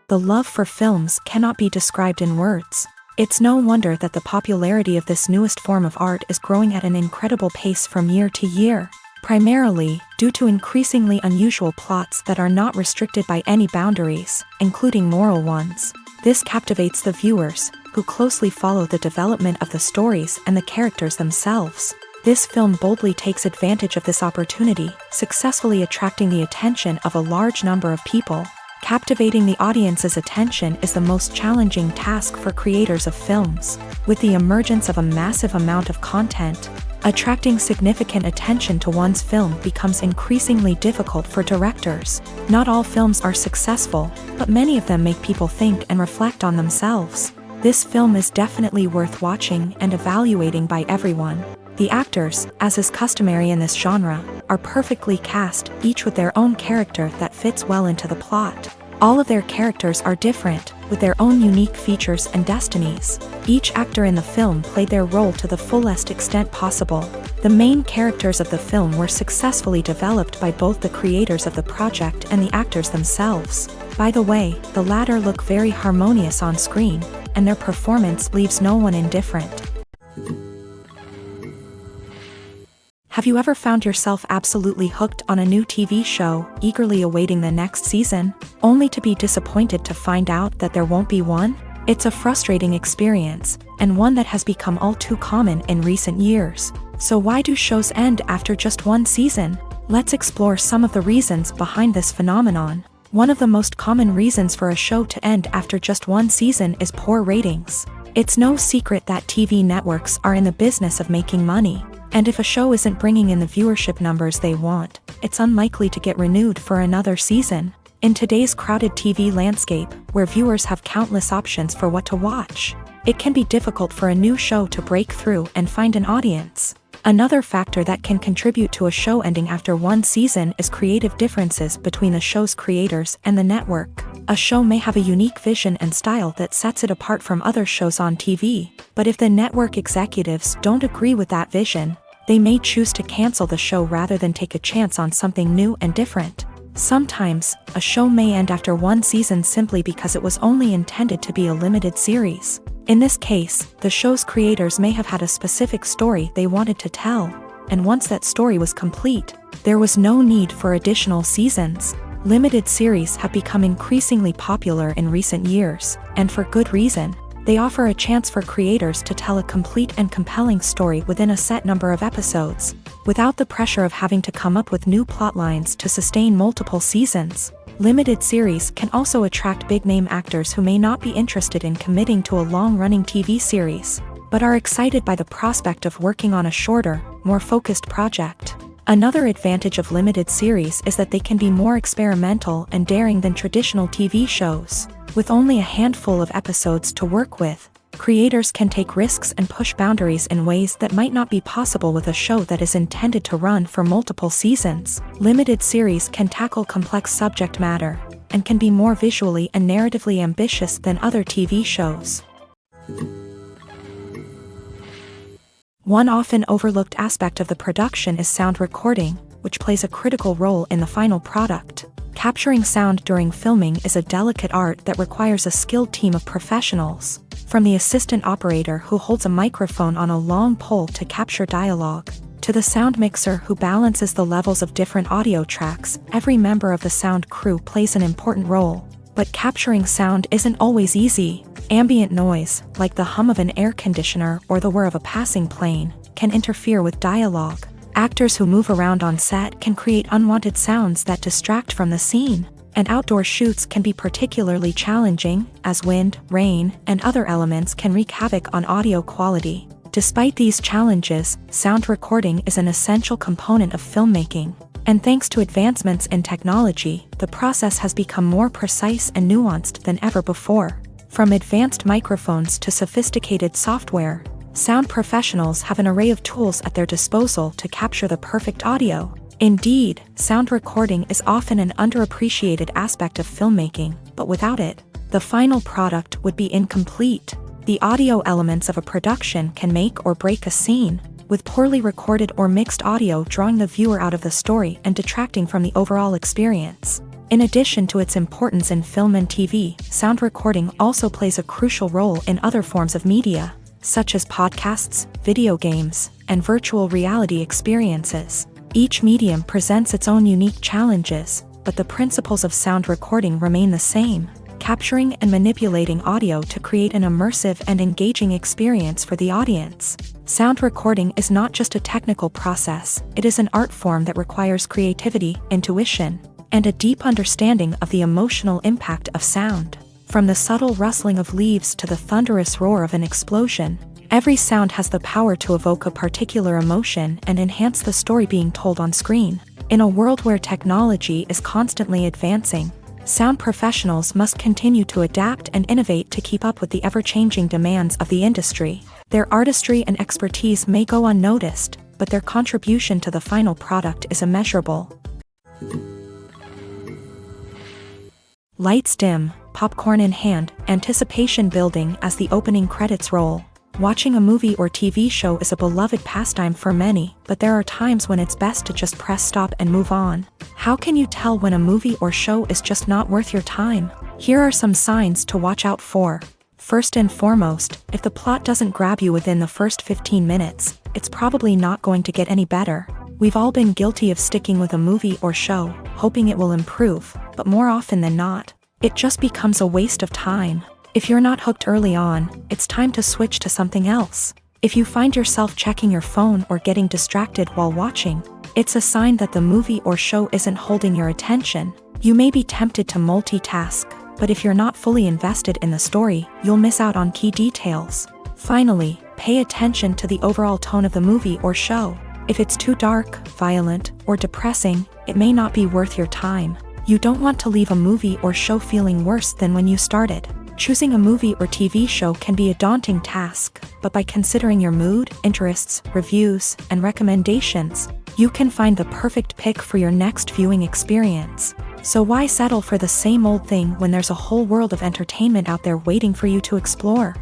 The love for films cannot be described in words. It's no wonder that the popularity of this newest form of art is growing at an incredible pace from year to year, primarily due to increasingly unusual plots that are not restricted by any boundaries, including moral ones. This captivates the viewers, who closely follow the development of the stories and the characters themselves. This film boldly takes advantage of this opportunity, successfully attracting the attention of a large number of people. Captivating the audience's attention is the most challenging task for creators of films. With the emergence of a massive amount of content, attracting significant attention to one's film becomes increasingly difficult for directors. Not all films are successful, but many of them make people think and reflect on themselves. This film is definitely worth watching and evaluating by everyone. The actors, as is customary in this genre, are perfectly cast, each with their own character that fits well into the plot. All of their characters are different, with their own unique features and destinies. Each actor in the film played their role to the fullest extent possible. The main characters of the film were successfully developed by both the creators of the project and the actors themselves. By the way, the latter look very harmonious on screen, and their performance leaves no one indifferent. Have you ever found yourself absolutely hooked on a new TV show, eagerly awaiting the next season, only to be disappointed to find out that there won't be one? It's a frustrating experience, and one that has become all too common in recent years. So why do shows end after just one season? Let's explore some of the reasons behind this phenomenon. One of the most common reasons for a show to end after just one season is poor ratings. It's no secret that TV networks are in the business of making money. And if a show isn't bringing in the viewership numbers they want, it's unlikely to get renewed for another season. In today's crowded TV landscape, where viewers have countless options for what to watch, it can be difficult for a new show to break through and find an audience. Another factor that can contribute to a show ending after one season is creative differences between the show's creators and the network. A show may have a unique vision and style that sets it apart from other shows on TV, but if the network executives don't agree with that vision, they may choose to cancel the show rather than take a chance on something new and different. Sometimes, a show may end after one season simply because it was only intended to be a limited series. In this case, the show's creators may have had a specific story they wanted to tell, and once that story was complete, there was no need for additional seasons. Limited series have become increasingly popular in recent years, and for good reason. They offer a chance for creators to tell a complete and compelling story within a set number of episodes, without the pressure of having to come up with new plotlines to sustain multiple seasons. Limited series can also attract big-name actors who may not be interested in committing to a long-running TV series, but are excited by the prospect of working on a shorter, more focused project. Another advantage of limited series is that they can be more experimental and daring than traditional TV shows. With only a handful of episodes to work with, creators can take risks and push boundaries in ways that might not be possible with a show that is intended to run for multiple seasons. Limited series can tackle complex subject matter, and can be more visually and narratively ambitious than other TV shows. One often overlooked aspect of the production is sound recording, which plays a critical role in the final product. Capturing sound during filming is a delicate art that requires a skilled team of professionals, from the assistant operator who holds a microphone on a long pole to capture dialogue, to the sound mixer who balances the levels of different audio tracks. Every member of the sound crew plays an important role. But capturing sound isn't always easy. Ambient noise, like the hum of an air conditioner or the whir of a passing plane, can interfere with dialogue. Actors who move around on set can create unwanted sounds that distract from the scene, and outdoor shoots can be particularly challenging, as wind, rain, and other elements can wreak havoc on audio quality. Despite these challenges, sound recording is an essential component of filmmaking, and thanks to advancements in technology, the process has become more precise and nuanced than ever before. From advanced microphones to sophisticated software, sound professionals have an array of tools at their disposal to capture the perfect audio. Indeed, sound recording is often an underappreciated aspect of filmmaking, but without it, the final product would be incomplete. The audio elements of a production can make or break a scene, with poorly recorded or mixed audio drawing the viewer out of the story and detracting from the overall experience. In addition to its importance in film and TV, sound recording also plays a crucial role in other forms of media, such as podcasts, video games, and virtual reality experiences. Each medium presents its own unique challenges, but the principles of sound recording remain the same, capturing and manipulating audio to create an immersive and engaging experience for the audience. Sound recording is not just a technical process, it is an art form that requires creativity, intuition, and a deep understanding of the emotional impact of sound. From the subtle rustling of leaves to the thunderous roar of an explosion, every sound has the power to evoke a particular emotion and enhance the story being told on screen. In a world where technology is constantly advancing, sound professionals must continue to adapt and innovate to keep up with the ever-changing demands of the industry. Their artistry and expertise may go unnoticed, but their contribution to the final product is immeasurable. Lights dim, popcorn in hand, anticipation building as the opening credits roll. Watching a movie or TV show is a beloved pastime for many, but there are times when it's best to just press stop and move on. How can you tell when a movie or show is just not worth your time? Here are some signs to watch out for. First and foremost, if the plot doesn't grab you within the first 15 minutes, it's probably not going to get any better. We've all been guilty of sticking with a movie or show, hoping it will improve, but more often than not, it just becomes a waste of time. If you're not hooked early on, it's time to switch to something else. If you find yourself checking your phone or getting distracted while watching, it's a sign that the movie or show isn't holding your attention. You may be tempted to multitask, but if you're not fully invested in the story, you'll miss out on key details. Finally, pay attention to the overall tone of the movie or show. If it's too dark, violent, or depressing, it may not be worth your time. You don't want to leave a movie or show feeling worse than when you started. Choosing a movie or TV show can be a daunting task, but by considering your mood, interests, reviews, and recommendations, you can find the perfect pick for your next viewing experience. So why settle for the same old thing when there's a whole world of entertainment out there waiting for you to explore?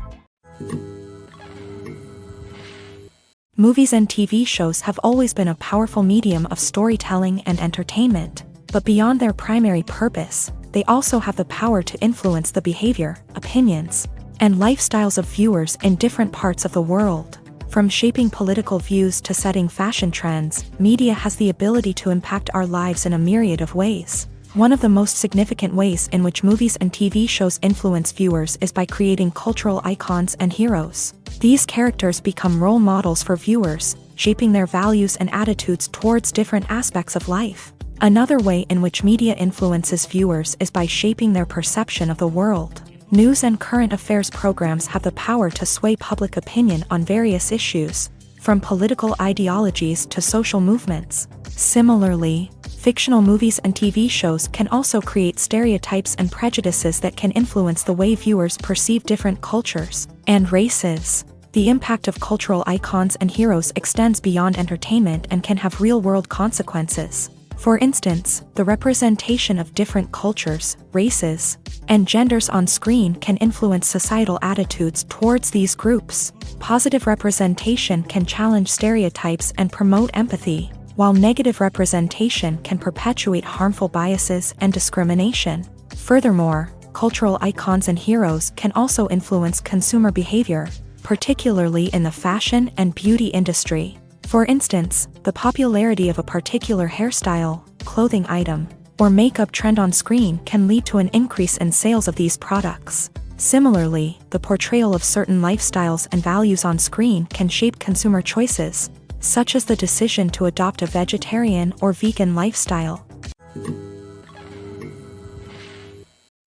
Movies and TV shows have always been a powerful medium of storytelling and entertainment, but beyond their primary purpose, they also have the power to influence the behavior, opinions, and lifestyles of viewers in different parts of the world. From shaping political views to setting fashion trends, media has the ability to impact our lives in a myriad of ways. One of the most significant ways in which movies and TV shows influence viewers is by creating cultural icons and heroes. These characters become role models for viewers, shaping their values and attitudes towards different aspects of life. Another way in which media influences viewers is by shaping their perception of the world. News and current affairs programs have the power to sway public opinion on various issues, from political ideologies to social movements. Similarly, fictional movies and TV shows can also create stereotypes and prejudices that can influence the way viewers perceive different cultures and races. The impact of cultural icons and heroes extends beyond entertainment and can have real-world consequences. For instance, the representation of different cultures, races, and genders on screen can influence societal attitudes towards these groups. Positive representation can challenge stereotypes and promote empathy, while negative representation can perpetuate harmful biases and discrimination. Furthermore, cultural icons and heroes can also influence consumer behavior, particularly in the fashion and beauty industry. For instance, the popularity of a particular hairstyle, clothing item, or makeup trend on screen can lead to an increase in sales of these products. Similarly, the portrayal of certain lifestyles and values on screen can shape consumer choices, such as the decision to adopt a vegetarian or vegan lifestyle.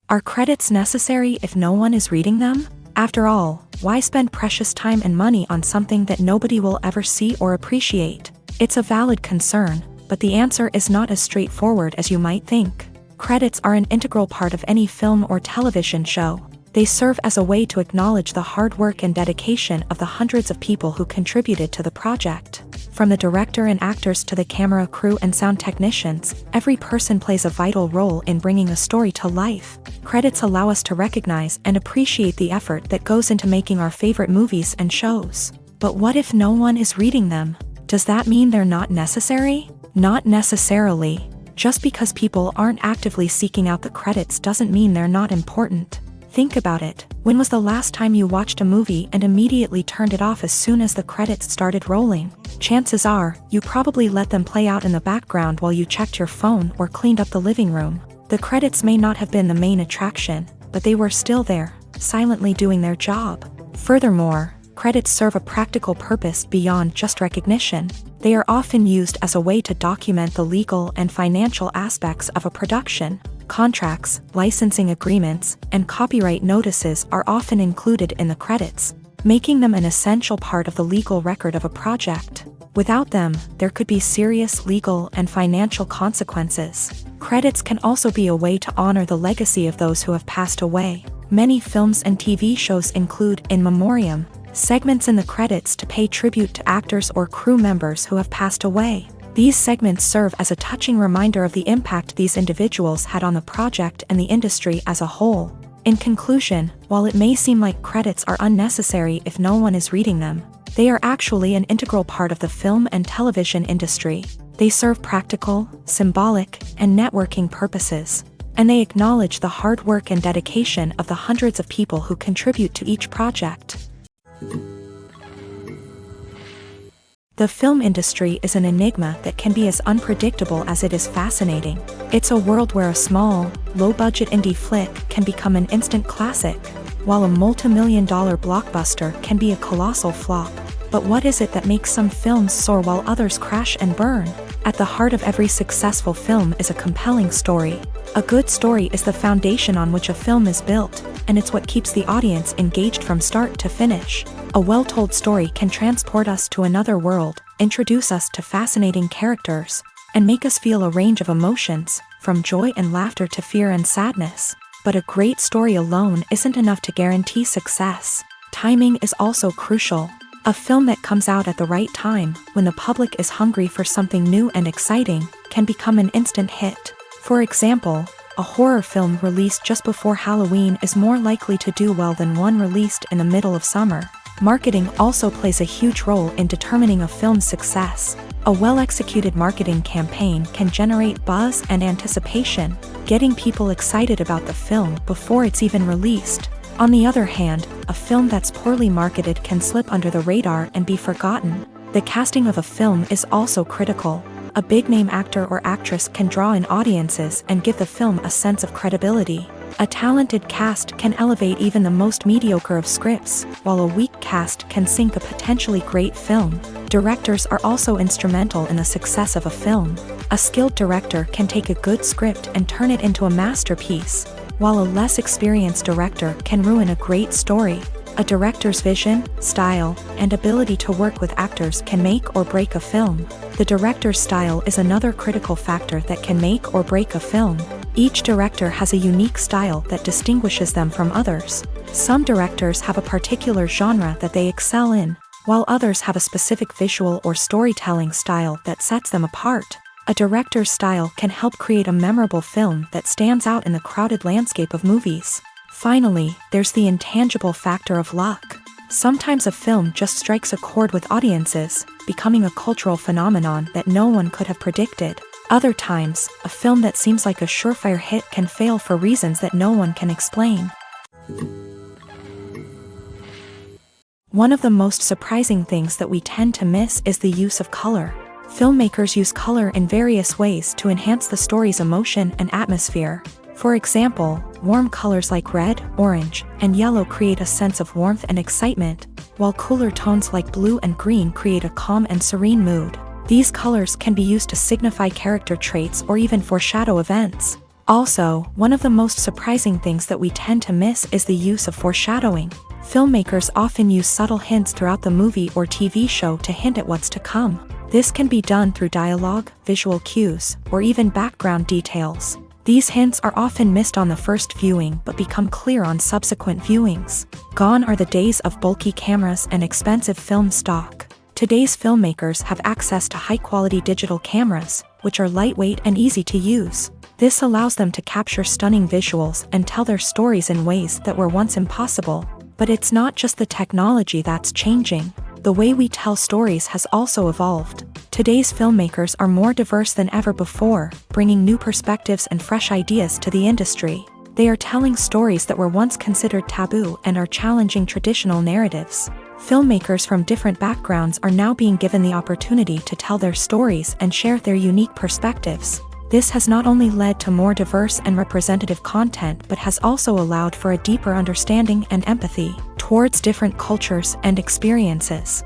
Are credits necessary if no one is reading them? After all, why spend precious time and money on something that nobody will ever see or appreciate? It's a valid concern, but the answer is not as straightforward as you might think. Credits are an integral part of any film or television show. They serve as a way to acknowledge the hard work and dedication of the hundreds of people who contributed to the project. From the director and actors to the camera crew and sound technicians, every person plays a vital role in bringing a story to life. Credits allow us to recognize and appreciate the effort that goes into making our favorite movies and shows. But what if no one is reading them? Does that mean they're not necessary? Not necessarily. Just because people aren't actively seeking out the credits doesn't mean they're not important. Think about it. When was the last time you watched a movie and immediately turned it off as soon as the credits started rolling? Chances are, you probably let them play out in the background while you checked your phone or cleaned up the living room. The credits may not have been the main attraction, but they were still there, silently doing their job. Furthermore, credits serve a practical purpose beyond just recognition. They are often used as a way to document the legal and financial aspects of a production. Contracts, licensing agreements, and copyright notices are often included in the credits, making them an essential part of the legal record of a project. Without them, there could be serious legal and financial consequences. Credits can also be a way to honor the legacy of those who have passed away. Many films and TV shows include in memoriam segments in the credits to pay tribute to actors or crew members who have passed away. These segments serve as a touching reminder of the impact these individuals had on the project and the industry as a whole. In conclusion, while it may seem like credits are unnecessary if no one is reading them, they are actually an integral part of the film and television industry. They serve practical, symbolic, and networking purposes, and they acknowledge the hard work and dedication of the hundreds of people who contribute to each project. The film industry is an enigma that can be as unpredictable as it is fascinating. It's a world where a small, low-budget indie flick can become an instant classic, while a multi-million-dollar blockbuster can be a colossal flop. But what is it that makes some films soar while others crash and burn? At the heart of every successful film is a compelling story. A good story is the foundation on which a film is built, and it's what keeps the audience engaged from start to finish. A well-told story can transport us to another world, introduce us to fascinating characters, and make us feel a range of emotions, from joy and laughter to fear and sadness. But a great story alone isn't enough to guarantee success. Timing is also crucial. A film that comes out at the right time, when the public is hungry for something new and exciting, can become an instant hit. For example, a horror film released just before Halloween is more likely to do well than one released in the middle of summer. Marketing also plays a huge role in determining a film's success. A well-executed marketing campaign can generate buzz and anticipation, getting people excited about the film before it's even released. On the other hand, a film that's poorly marketed can slip under the radar and be forgotten. The casting of a film is also critical. A big-name actor or actress can draw in audiences and give the film a sense of credibility. A talented cast can elevate even the most mediocre of scripts, while a weak cast can sink a potentially great film. Directors are also instrumental in the success of a film. A skilled director can take a good script and turn it into a masterpiece, while a less experienced director can ruin a great story. A director's vision, style, and ability to work with actors can make or break a film. The director's style is another critical factor that can make or break a film. Each director has a unique style that distinguishes them from others. Some directors have a particular genre that they excel in, while others have a specific visual or storytelling style that sets them apart. A director's style can help create a memorable film that stands out in the crowded landscape of movies. Finally, there's the intangible factor of luck. Sometimes a film just strikes a chord with audiences, becoming a cultural phenomenon that no one could have predicted. Other times, a film that seems like a surefire hit can fail for reasons that no one can explain. One of the most surprising things that we tend to miss is the use of color. Filmmakers use color in various ways to enhance the story's emotion and atmosphere. For example, warm colors like red, orange, and yellow create a sense of warmth and excitement, while cooler tones like blue and green create a calm and serene mood. These colors can be used to signify character traits or even foreshadow events. Also, one of the most surprising things that we tend to miss is the use of foreshadowing. Filmmakers often use subtle hints throughout the movie or TV show to hint at what's to come. This can be done through dialogue, visual cues, or even background details. These hints are often missed on the first viewing but become clear on subsequent viewings. Gone are the days of bulky cameras and expensive film stock. Today's filmmakers have access to high-quality digital cameras, which are lightweight and easy to use. This allows them to capture stunning visuals and tell their stories in ways that were once impossible. But it's not just the technology that's changing. the way we tell stories has also evolved. Today's filmmakers are more diverse than ever before, bringing new perspectives and fresh ideas to the industry. They are telling stories that were once considered taboo and are challenging traditional narratives. Filmmakers from different backgrounds are now being given the opportunity to tell their stories and share their unique perspectives. This has not only led to more diverse and representative content but has also allowed for a deeper understanding and empathy towards different cultures and experiences.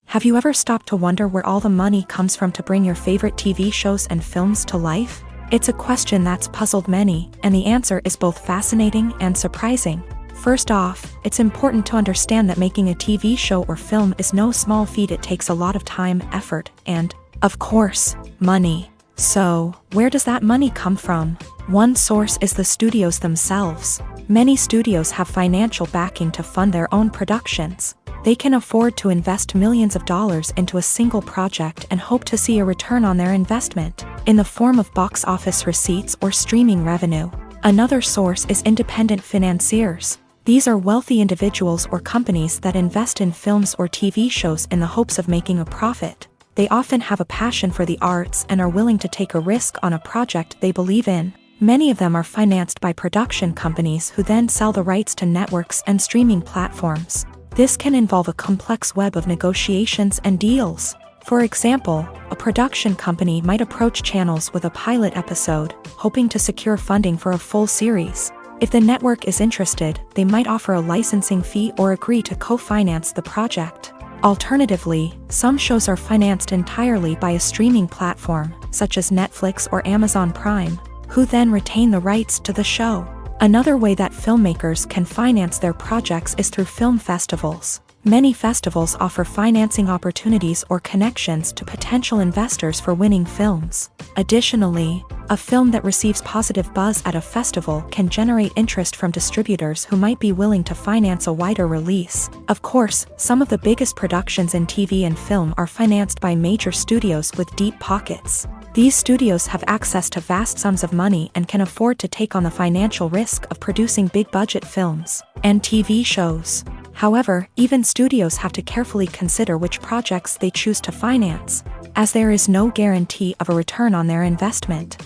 Have you ever stopped to wonder where all the money comes from to bring your favorite TV shows and films to life? It's a question that's puzzled many, and the answer is both fascinating and surprising. First off, it's important to understand that making a TV show or film is no small feat. It takes a lot of time, effort, and, of course, money. So, where does that money come from? One source is the studios themselves. Many studios have financial backing to fund their own productions. They can afford to invest millions of dollars into a single project and hope to see a return on their investment, in the form of box office receipts or streaming revenue. Another source is independent financiers. These are wealthy individuals or companies that invest in films or TV shows in the hopes of making a profit. They often have a passion for the arts and are willing to take a risk on a project they believe in. Many of them are financed by production companies who then sell the rights to networks and streaming platforms. This can involve a complex web of negotiations and deals. For example, a production company might approach channels with a pilot episode, hoping to secure funding for a full series. If the network is interested, they might offer a licensing fee or agree to co-finance the project. Alternatively, some shows are financed entirely by a streaming platform, such as Netflix or Amazon Prime, who then retain the rights to the show. Another way that filmmakers can finance their projects is through film festivals. Many festivals offer financing opportunities or connections to potential investors for winning films. Additionally, a film that receives positive buzz at a festival can generate interest from distributors who might be willing to finance a wider release. Of course, some of the biggest productions in TV and film are financed by major studios with deep pockets. These studios have access to vast sums of money and can afford to take on the financial risk of producing big-budget films and TV shows. However, even studios have to carefully consider which projects they choose to finance, as there is no guarantee of a return on their investment.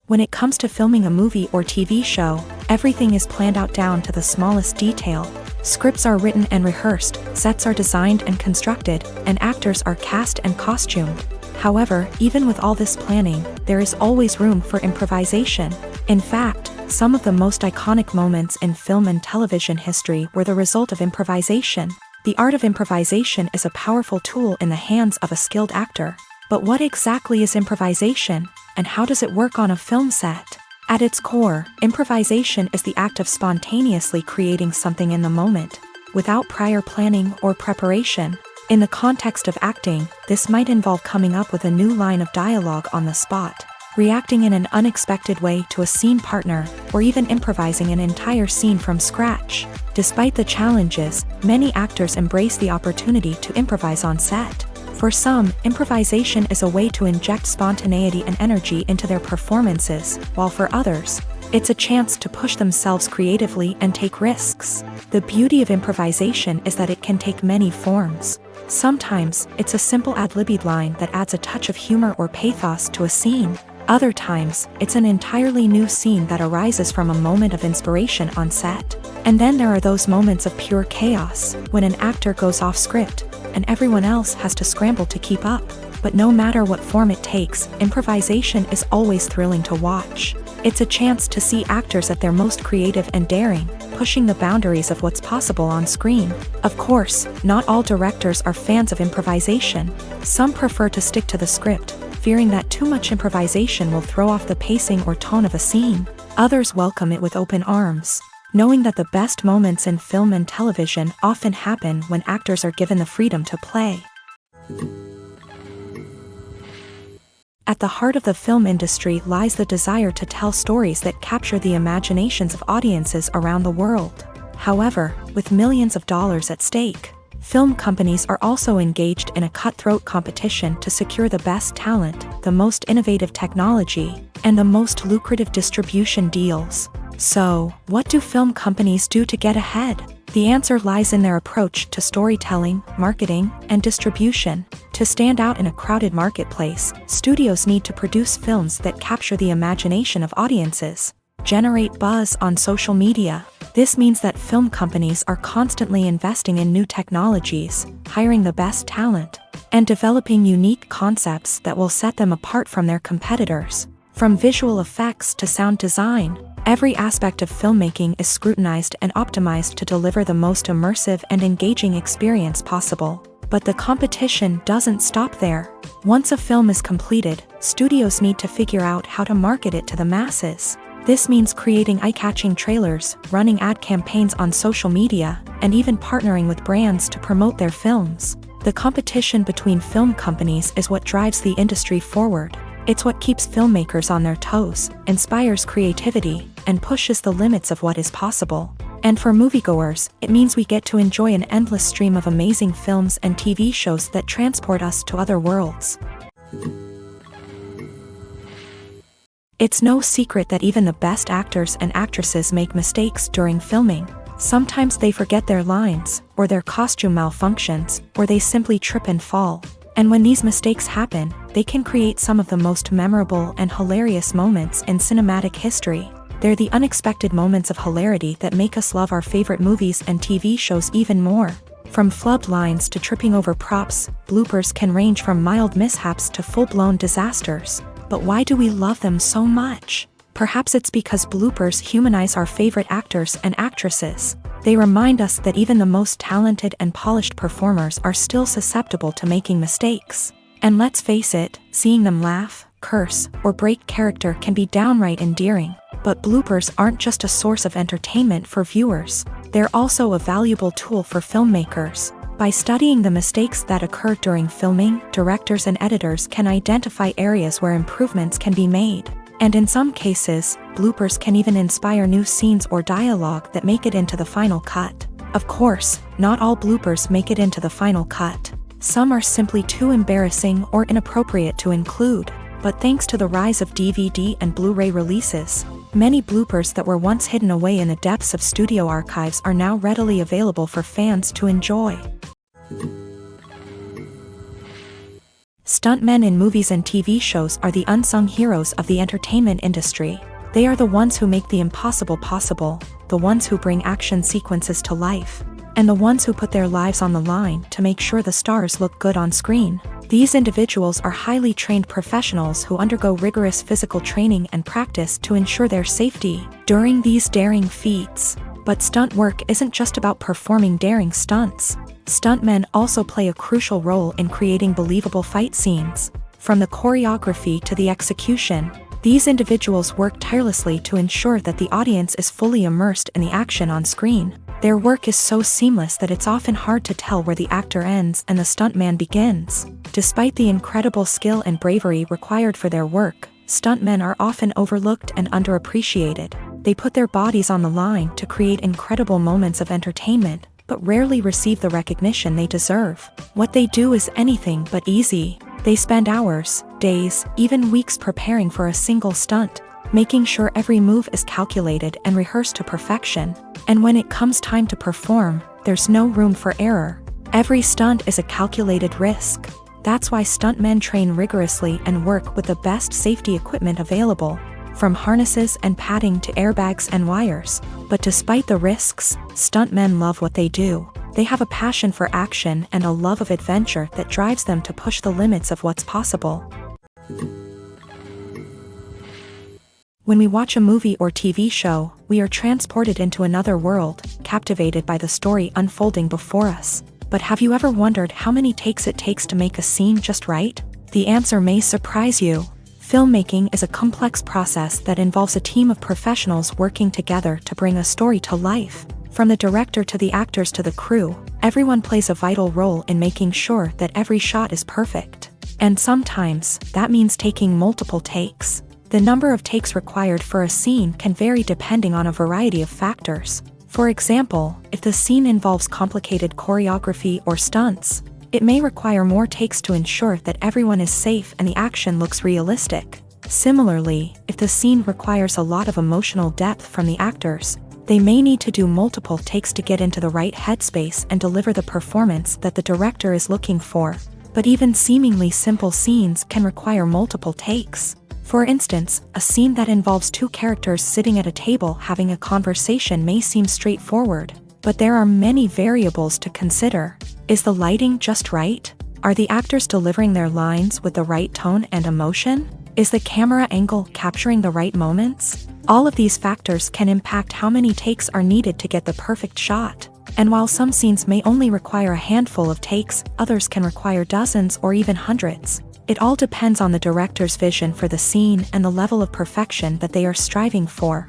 When it comes to filming a movie or TV show, everything is planned out down to the smallest detail. Scripts are written and rehearsed, sets are designed and constructed, and actors are cast and costumed. However, even with all this planning, there is always room for improvisation. In fact, some of the most iconic moments in film and television history were the result of improvisation. The art of improvisation is a powerful tool in the hands of a skilled actor. But what exactly is improvisation, and how does it work on a film set? At its core, improvisation is the act of spontaneously creating something in the moment, without prior planning or preparation. In the context of acting, this might involve coming up with a new line of dialogue on the spot, reacting in an unexpected way to a scene partner, or even improvising an entire scene from scratch. Despite the challenges, many actors embrace the opportunity to improvise on set. For some, improvisation is a way to inject spontaneity and energy into their performances, while for others, it's a chance to push themselves creatively and take risks. The beauty of improvisation is that it can take many forms. Sometimes, it's a simple ad-libbed line that adds a touch of humor or pathos to a scene. Other times, it's an entirely new scene that arises from a moment of inspiration on set. And then there are those moments of pure chaos, when an actor goes off script, and everyone else has to scramble to keep up. But no matter what form it takes, improvisation is always thrilling to watch. It's a chance to see actors at their most creative and daring, pushing the boundaries of what's possible on screen. Of course, not all directors are fans of improvisation. Some prefer to stick to the script, fearing that too much improvisation will throw off the pacing or tone of a scene. Others welcome it with open arms, knowing that the best moments in film and television often happen when actors are given the freedom to play. At the heart of the film industry lies the desire to tell stories that capture the imaginations of audiences around the world. However, with millions of dollars at stake, film companies are also engaged in a cutthroat competition to secure the best talent, the most innovative technology, and the most lucrative distribution deals. So, what do film companies do to get ahead? The answer lies in their approach to storytelling, marketing, and distribution. To stand out in a crowded marketplace, studios need to produce films that capture the imagination of audiences, generate buzz on social media. This means that film companies are constantly investing in new technologies, hiring the best talent, and developing unique concepts that will set them apart from their competitors. From visual effects to sound design, every aspect of filmmaking is scrutinized and optimized to deliver the most immersive and engaging experience possible. But the competition doesn't stop there. Once a film is completed, studios need to figure out how to market it to the masses. This means creating eye-catching trailers, running ad campaigns on social media, and even partnering with brands to promote their films. The competition between film companies is what drives the industry forward. It's what keeps filmmakers on their toes, inspires creativity, and pushes the limits of what is possible. And for moviegoers, it means we get to enjoy an endless stream of amazing films and TV shows that transport us to other worlds. It's no secret that even the best actors and actresses make mistakes during filming. Sometimes they forget their lines, or their costume malfunctions, or they simply trip and fall. And when these mistakes happen, they can create some of the most memorable and hilarious moments in cinematic history. They're the unexpected moments of hilarity that make us love our favorite movies and TV shows even more. From flubbed lines to tripping over props, bloopers can range from mild mishaps to full-blown disasters. But why do we love them so much? Perhaps it's because bloopers humanize our favorite actors and actresses. They remind us that even the most talented and polished performers are still susceptible to making mistakes. And let's face it, seeing them laugh, curse, or break character can be downright endearing. But bloopers aren't just a source of entertainment for viewers. They're also a valuable tool for filmmakers. By studying the mistakes that occur during filming, directors and editors can identify areas where improvements can be made. And in some cases, bloopers can even inspire new scenes or dialogue that make it into the final cut. Of course, not all bloopers make it into the final cut. Some are simply too embarrassing or inappropriate to include. But thanks to the rise of DVD and Blu-ray releases, many bloopers that were once hidden away in the depths of studio archives are now readily available for fans to enjoy. Stuntmen in movies and TV shows are the unsung heroes of the entertainment industry. They are the ones who make the impossible possible, the ones who bring action sequences to life, and the ones who put their lives on the line to make sure the stars look good on screen. These individuals are highly trained professionals who undergo rigorous physical training and practice to ensure their safety during these daring feats. But stunt work isn't just about performing daring stunts. Stuntmen also play a crucial role in creating believable fight scenes. From the choreography to the execution, these individuals work tirelessly to ensure that the audience is fully immersed in the action on screen. Their work is so seamless that it's often hard to tell where the actor ends and the stuntman begins. Despite the incredible skill and bravery required for their work, stuntmen are often overlooked and underappreciated. They put their bodies on the line to create incredible moments of entertainment, but rarely receive the recognition they deserve. What they do is anything but easy. They spend hours, days, even weeks preparing for a single stunt, making sure every move is calculated and rehearsed to perfection. And when it comes time to perform, there's no room for error. Every stunt is a calculated risk. That's why stuntmen train rigorously and work with the best safety equipment available, from harnesses and padding to airbags and wires. But despite the risks, stuntmen love what they do. They have a passion for action and a love of adventure that drives them to push the limits of what's possible. When we watch a movie or TV show, we are transported into another world, captivated by the story unfolding before us. But have you ever wondered how many takes it takes to make a scene just right? The answer may surprise you. Filmmaking is a complex process that involves a team of professionals working together to bring a story to life. From the director to the actors to the crew, everyone plays a vital role in making sure that every shot is perfect. And sometimes, that means taking multiple takes. The number of takes required for a scene can vary depending on a variety of factors. For example, if the scene involves complicated choreography or stunts, it may require more takes to ensure that everyone is safe and the action looks realistic. Similarly, if the scene requires a lot of emotional depth from the actors, they may need to do multiple takes to get into the right headspace and deliver the performance that the director is looking for. But even seemingly simple scenes can require multiple takes. For instance, a scene that involves two characters sitting at a table having a conversation may seem straightforward, but there are many variables to consider. Is the lighting just right? Are the actors delivering their lines with the right tone and emotion? Is the camera angle capturing the right moments? All of these factors can impact how many takes are needed to get the perfect shot. And while some scenes may only require a handful of takes, others can require dozens or even hundreds. It all depends on the director's vision for the scene and the level of perfection that they are striving for.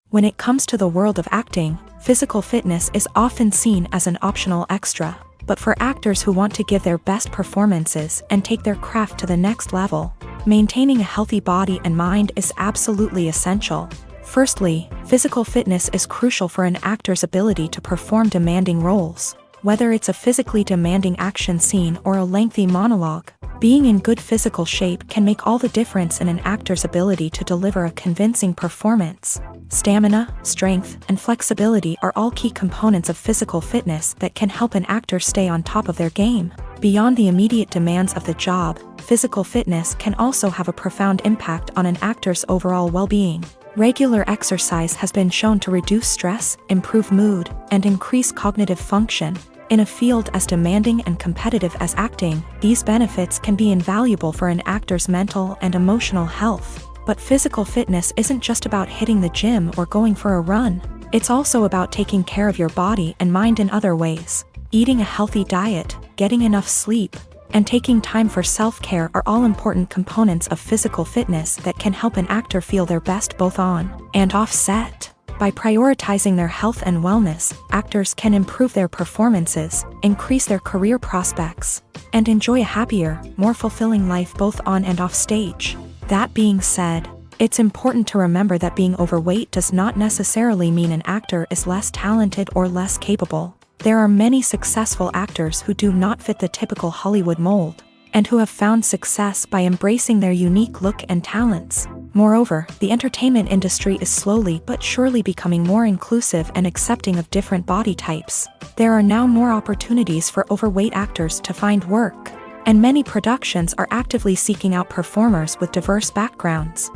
When it comes to the world of acting, physical fitness is often seen as an optional extra. But for actors who want to give their best performances and take their craft to the next level, maintaining a healthy body and mind is absolutely essential. Firstly, physical fitness is crucial for an actor's ability to perform demanding roles. Whether it's a physically demanding action scene or a lengthy monologue, being in good physical shape can make all the difference in an actor's ability to deliver a convincing performance. Stamina, strength, and flexibility are all key components of physical fitness that can help an actor stay on top of their game. Beyond the immediate demands of the job, physical fitness can also have a profound impact on an actor's overall well-being. Regular exercise has been shown to reduce stress, improve mood, and increase cognitive function. In a field as demanding and competitive as acting, these benefits can be invaluable for an actor's mental and emotional health. But physical fitness isn't just about hitting the gym or going for a run. It's also about taking care of your body and mind in other ways. Eating a healthy diet, getting enough sleep, and taking time for self-care are all important components of physical fitness that can help an actor feel their best both on and off set. By prioritizing their health and wellness, actors can improve their performances, increase their career prospects, and enjoy a happier, more fulfilling life both on and off stage. That being said, it's important to remember that being overweight does not necessarily mean an actor is less talented or less capable. There are many successful actors who do not fit the typical Hollywood mold, and who have found success by embracing their unique look and talents. Moreover, the entertainment industry is slowly but surely becoming more inclusive and accepting of different body types. There are now more opportunities for overweight actors to find work, and many productions are actively seeking out performers with diverse backgrounds.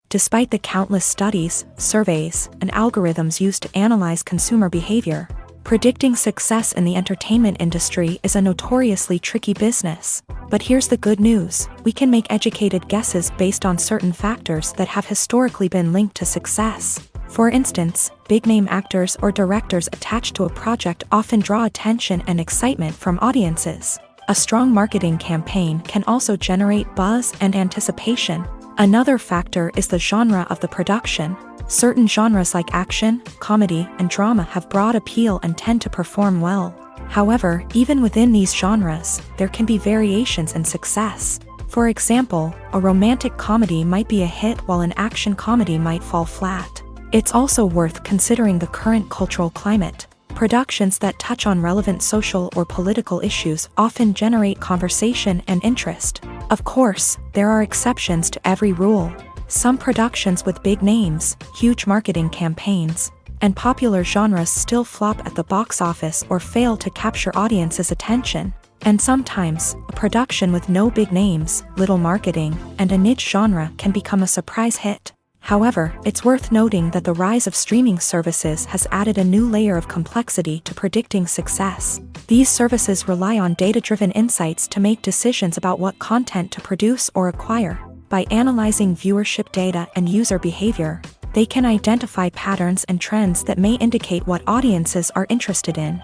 Despite the countless studies, surveys, and algorithms used to analyze consumer behavior, predicting success in the entertainment industry is a notoriously tricky business. But here's the good news: we can make educated guesses based on certain factors that have historically been linked to success. For instance, big-name actors or directors attached to a project often draw attention and excitement from audiences. A strong marketing campaign can also generate buzz and anticipation. Another factor is the genre of the production. Certain genres like action, comedy, and drama have broad appeal and tend to perform well. However, even within these genres, there can be variations in success. For example, a romantic comedy might be a hit while an action comedy might fall flat. It's also worth considering the current cultural climate. Productions that touch on relevant social or political issues often generate conversation and interest. Of course, there are exceptions to every rule. Some productions with big names, huge marketing campaigns, and popular genres still flop at the box office or fail to capture audiences' attention. And sometimes, a production with no big names, little marketing, and a niche genre can become a surprise hit. However, it's worth noting that the rise of streaming services has added a new layer of complexity to predicting success. These services rely on data-driven insights to make decisions about what content to produce or acquire. By analyzing viewership data and user behavior, they can identify patterns and trends that may indicate what audiences are interested in.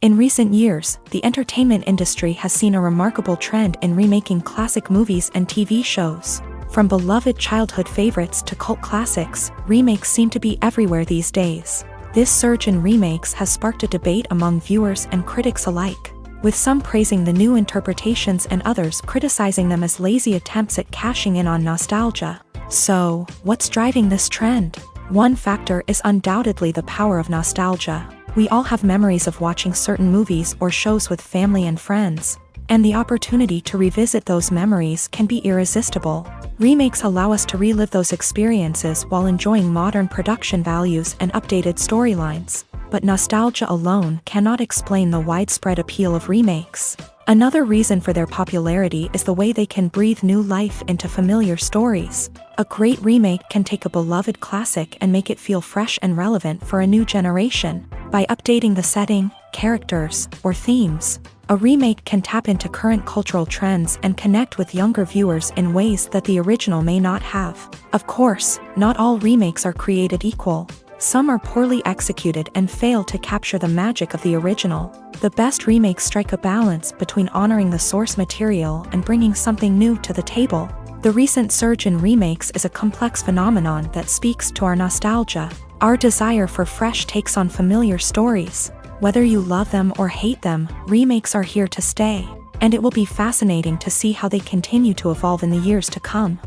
In recent years, the entertainment industry has seen a remarkable trend in remaking classic movies and TV shows. From beloved childhood favorites to cult classics, remakes seem to be everywhere these days. This surge in remakes has sparked a debate among viewers and critics alike, with some praising the new interpretations and others criticizing them as lazy attempts at cashing in on nostalgia. So, what's driving this trend? One factor is undoubtedly the power of nostalgia. We all have memories of watching certain movies or shows with family and friends, and the opportunity to revisit those memories can be irresistible. Remakes allow us to relive those experiences while enjoying modern production values and updated storylines. But nostalgia alone cannot explain the widespread appeal of remakes. Another reason for their popularity is the way they can breathe new life into familiar stories. A great remake can take a beloved classic and make it feel fresh and relevant for a new generation. By updating the setting, characters, or themes, a remake can tap into current cultural trends and connect with younger viewers in ways that the original may not have. Of course, not all remakes are created equal. Some are poorly executed and fail to capture the magic of the original. The best remakes strike a balance between honoring the source material and bringing something new to the table. The recent surge in remakes is a complex phenomenon that speaks to our nostalgia, our desire for fresh takes on familiar stories. Whether you love them or hate them, remakes are here to stay, and it will be fascinating to see how they continue to evolve in the years to come.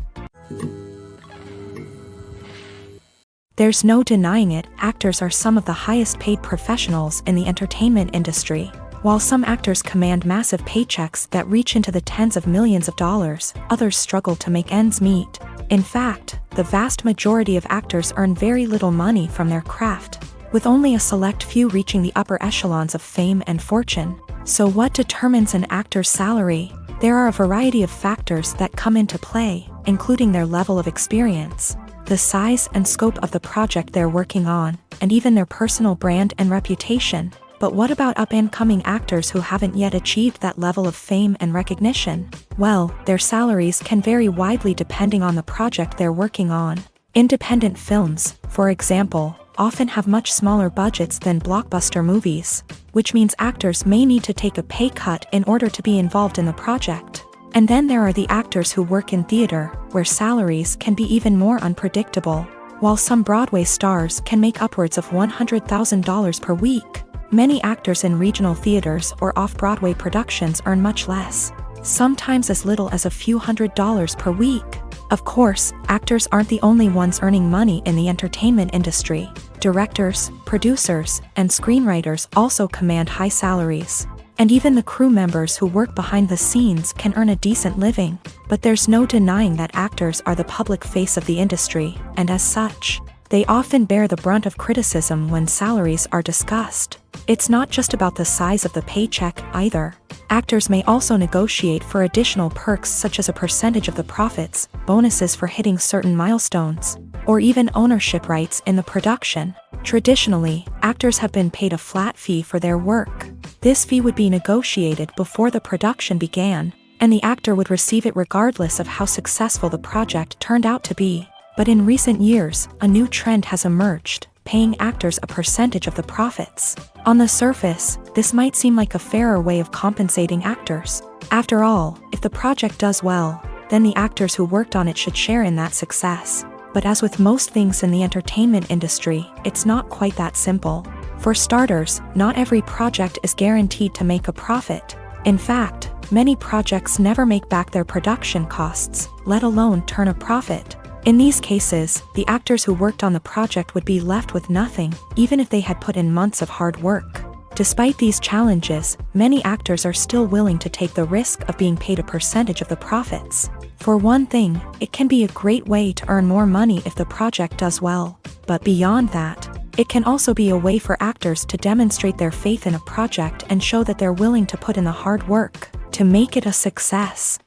There's no denying it, actors are some of the highest paid professionals in the entertainment industry. While some actors command massive paychecks that reach into the tens of millions of dollars, others struggle to make ends meet. In fact, the vast majority of actors earn very little money from their craft, with only a select few reaching the upper echelons of fame and fortune. So what determines an actor's salary? There are a variety of factors that come into play, including their level of experience, the size and scope of the project they're working on, and even their personal brand and reputation. But what about up-and-coming actors who haven't yet achieved that level of fame and recognition? Well, their salaries can vary widely depending on the project they're working on. Independent films, for example, often have much smaller budgets than blockbuster movies, which means actors may need to take a pay cut in order to be involved in the project. And then there are the actors who work in theater, where salaries can be even more unpredictable. While some Broadway stars can make upwards of $100,000 per week, many actors in regional theaters or off-Broadway productions earn much less, sometimes as little as a few $100s per week. Of course, actors aren't the only ones earning money in the entertainment industry. Directors, producers, and screenwriters also command high salaries. And even the crew members who work behind the scenes can earn a decent living. But there's no denying that actors are the public face of the industry, and as such, they often bear the brunt of criticism when salaries are discussed. It's not just about the size of the paycheck, either. Actors may also negotiate for additional perks such as a percentage of the profits, bonuses for hitting certain milestones, or even ownership rights in the production. Traditionally, actors have been paid a flat fee for their work. This fee would be negotiated before the production began, and the actor would receive it regardless of how successful the project turned out to be. But in recent years, a new trend has emerged, paying actors a percentage of the profits. On the surface, this might seem like a fairer way of compensating actors. After all, if the project does well, then the actors who worked on it should share in that success. But as with most things in the entertainment industry, it's not quite that simple. For starters, not every project is guaranteed to make a profit. In fact, many projects never make back their production costs, let alone turn a profit. In these cases, the actors who worked on the project would be left with nothing, even if they had put in months of hard work. Despite these challenges, many actors are still willing to take the risk of being paid a percentage of the profits. For one thing, it can be a great way to earn more money if the project does well. But beyond that, it can also be a way for actors to demonstrate their faith in a project and show that they're willing to put in the hard work to make it a success.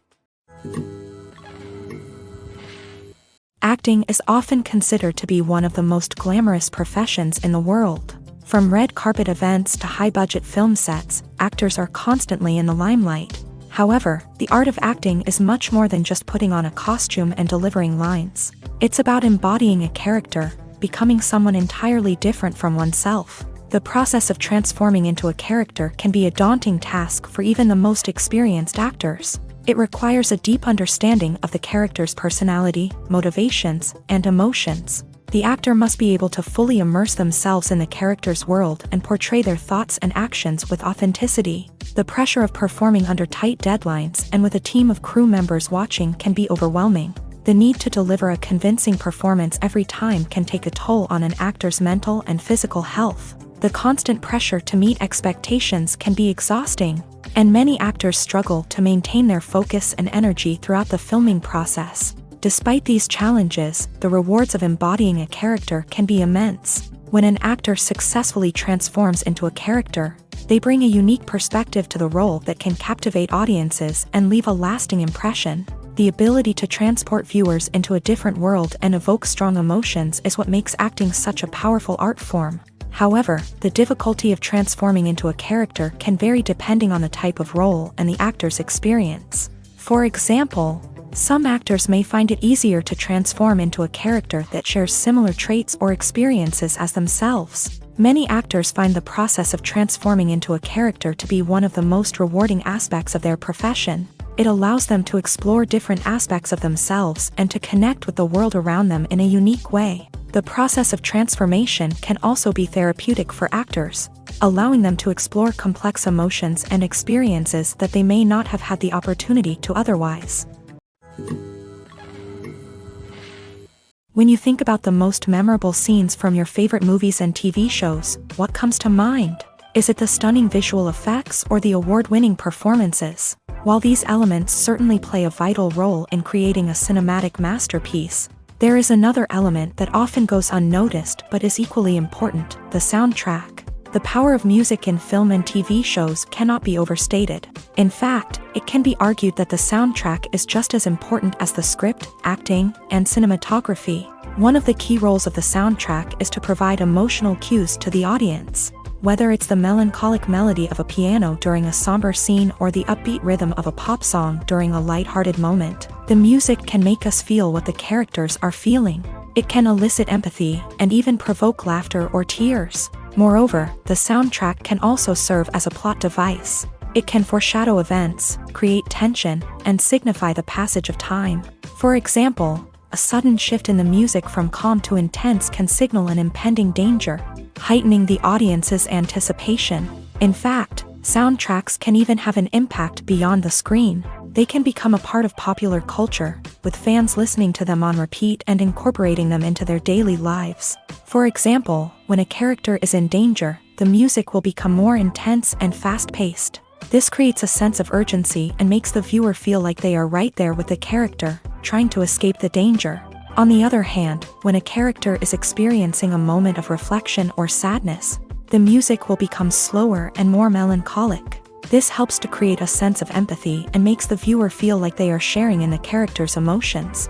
Acting is often considered to be one of the most glamorous professions in the world. From red carpet events to high-budget film sets, actors are constantly in the limelight. However, the art of acting is much more than just putting on a costume and delivering lines. It's about embodying a character, becoming someone entirely different from oneself. The process of transforming into a character can be a daunting task for even the most experienced actors. It requires a deep understanding of the character's personality, motivations, and emotions. The actor must be able to fully immerse themselves in the character's world and portray their thoughts and actions with authenticity. The pressure of performing under tight deadlines and with a team of crew members watching can be overwhelming. The need to deliver a convincing performance every time can take a toll on an actor's mental and physical health. The constant pressure to meet expectations can be exhausting, and many actors struggle to maintain their focus and energy throughout the filming process. Despite these challenges, the rewards of embodying a character can be immense. When an actor successfully transforms into a character, they bring a unique perspective to the role that can captivate audiences and leave a lasting impression. The ability to transport viewers into a different world and evoke strong emotions is what makes acting such a powerful art form. However, the difficulty of transforming into a character can vary depending on the type of role and the actor's experience. For example, some actors may find it easier to transform into a character that shares similar traits or experiences as themselves. Many actors find the process of transforming into a character to be one of the most rewarding aspects of their profession. It allows them to explore different aspects of themselves and to connect with the world around them in a unique way. The process of transformation can also be therapeutic for actors, allowing them to explore complex emotions and experiences that they may not have had the opportunity to otherwise. When you think about the most memorable scenes from your favorite movies and TV shows, what comes to mind? Is it the stunning visual effects or the award-winning performances? While these elements certainly play a vital role in creating a cinematic masterpiece, there is another element that often goes unnoticed but is equally important: the soundtrack. The power of music in film and TV shows cannot be overstated. In fact, it can be argued that the soundtrack is just as important as the script, acting, and cinematography. One of the key roles of the soundtrack is to provide emotional cues to the audience. Whether it's the melancholic melody of a piano during a somber scene or the upbeat rhythm of a pop song during a lighthearted moment, the music can make us feel what the characters are feeling. It can elicit empathy and even provoke laughter or tears. Moreover, the soundtrack can also serve as a plot device. It can foreshadow events, create tension, and signify the passage of time. For example, a sudden shift in the music from calm to intense can signal an impending danger, heightening the audience's anticipation. In fact, soundtracks can even have an impact beyond the screen. They can become a part of popular culture, with fans listening to them on repeat and incorporating them into their daily lives. For example, when a character is in danger, the music will become more intense and fast-paced. This creates a sense of urgency and makes the viewer feel like they are right there with the character, trying to escape the danger. On the other hand, when a character is experiencing a moment of reflection or sadness, the music will become slower and more melancholic. This helps to create a sense of empathy and makes the viewer feel like they are sharing in the character's emotions.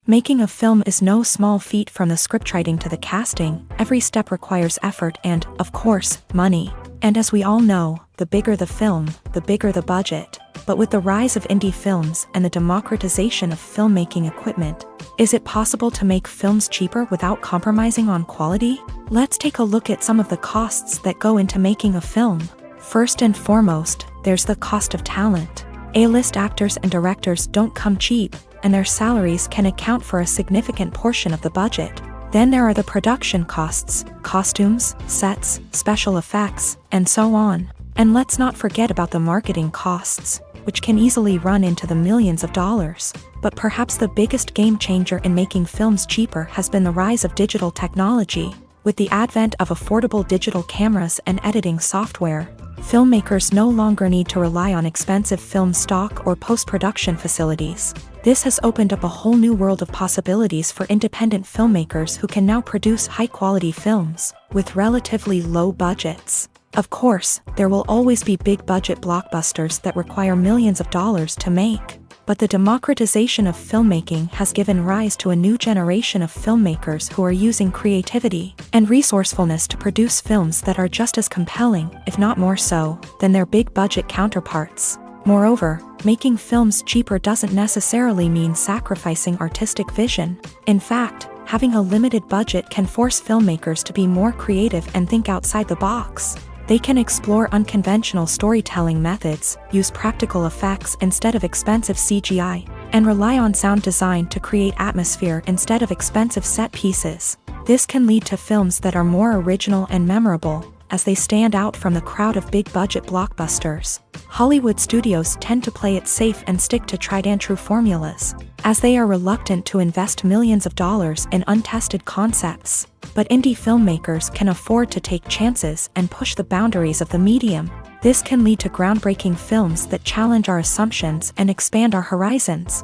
Making a film is no small feat. From the scriptwriting to the casting, every step requires effort and, of course, money. And as we all know, the bigger the film, the bigger the budget. But with the rise of indie films and the democratization of filmmaking equipment, is it possible to make films cheaper without compromising on quality? Let's take a look at some of the costs that go into making a film. First and foremost, there's the cost of talent. A-list actors and directors don't come cheap, and their salaries can account for a significant portion of the budget. Then there are the production costs, costumes, sets, special effects, and so on. And let's not forget about the marketing costs, which can easily run into the millions of dollars. But perhaps the biggest game changer in making films cheaper has been the rise of digital technology. With the advent of affordable digital cameras and editing software, filmmakers no longer need to rely on expensive film stock or post-production facilities. This has opened up a whole new world of possibilities for independent filmmakers who can now produce high-quality films with relatively low budgets. Of course, there will always be big-budget blockbusters that require millions of dollars to make. But the democratization of filmmaking has given rise to a new generation of filmmakers who are using creativity and resourcefulness to produce films that are just as compelling, if not more so, than their big-budget counterparts. Moreover, making films cheaper doesn't necessarily mean sacrificing artistic vision. In fact, having a limited budget can force filmmakers to be more creative and think outside the box. They can explore unconventional storytelling methods, use practical effects instead of expensive CGI, and rely on sound design to create atmosphere instead of expensive set pieces. This can lead to films that are more original and memorable, as they stand out from the crowd of big-budget blockbusters. Hollywood studios tend to play it safe and stick to tried-and-true formulas, as they are reluctant to invest millions of dollars in untested concepts. But indie filmmakers can afford to take chances and push the boundaries of the medium. This can lead to groundbreaking films that challenge our assumptions and expand our horizons.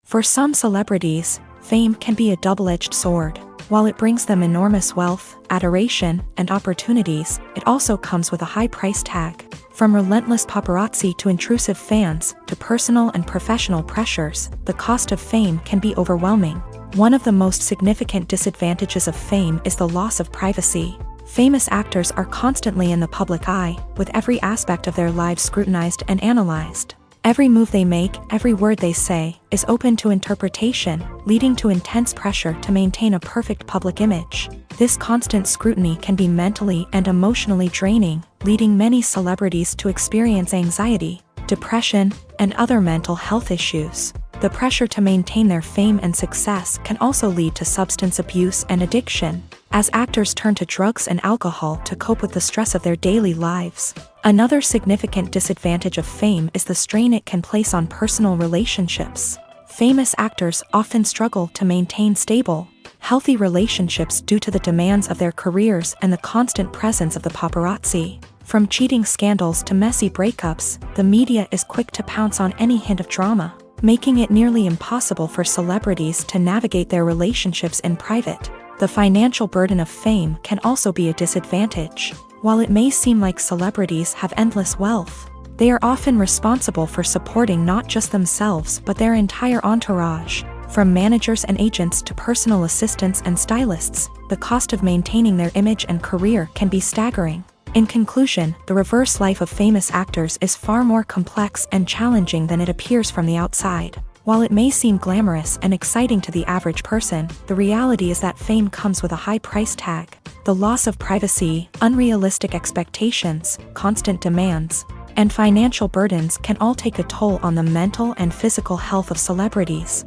For some celebrities, fame can be a double-edged sword. While it brings them enormous wealth, adoration, and opportunities, it also comes with a high price tag. From relentless paparazzi to intrusive fans, to personal and professional pressures, the cost of fame can be overwhelming. One of the most significant disadvantages of fame is the loss of privacy. Famous actors are constantly in the public eye, with every aspect of their lives scrutinized and analyzed. Every move they make, every word they say, is open to interpretation, leading to intense pressure to maintain a perfect public image. This constant scrutiny can be mentally and emotionally draining, leading many celebrities to experience anxiety, depression, and other mental health issues. The pressure to maintain their fame and success can also lead to substance abuse and addiction, as actors turn to drugs and alcohol to cope with the stress of their daily lives. Another significant disadvantage of fame is the strain it can place on personal relationships. Famous actors often struggle to maintain stable, healthy relationships due to the demands of their careers and the constant presence of the paparazzi. From cheating scandals to messy breakups, the media is quick to pounce on any hint of drama, making it nearly impossible for celebrities to navigate their relationships in private. The financial burden of fame can also be a disadvantage. While it may seem like celebrities have endless wealth, they are often responsible for supporting not just themselves but their entire entourage. From managers and agents to personal assistants and stylists, the cost of maintaining their image and career can be staggering. In conclusion, the reverse life of famous actors is far more complex and challenging than it appears from the outside. While it may seem glamorous and exciting to the average person, the reality is that fame comes with a high price tag. The loss of privacy, unrealistic expectations, constant demands, and financial burdens can all take a toll on the mental and physical health of celebrities.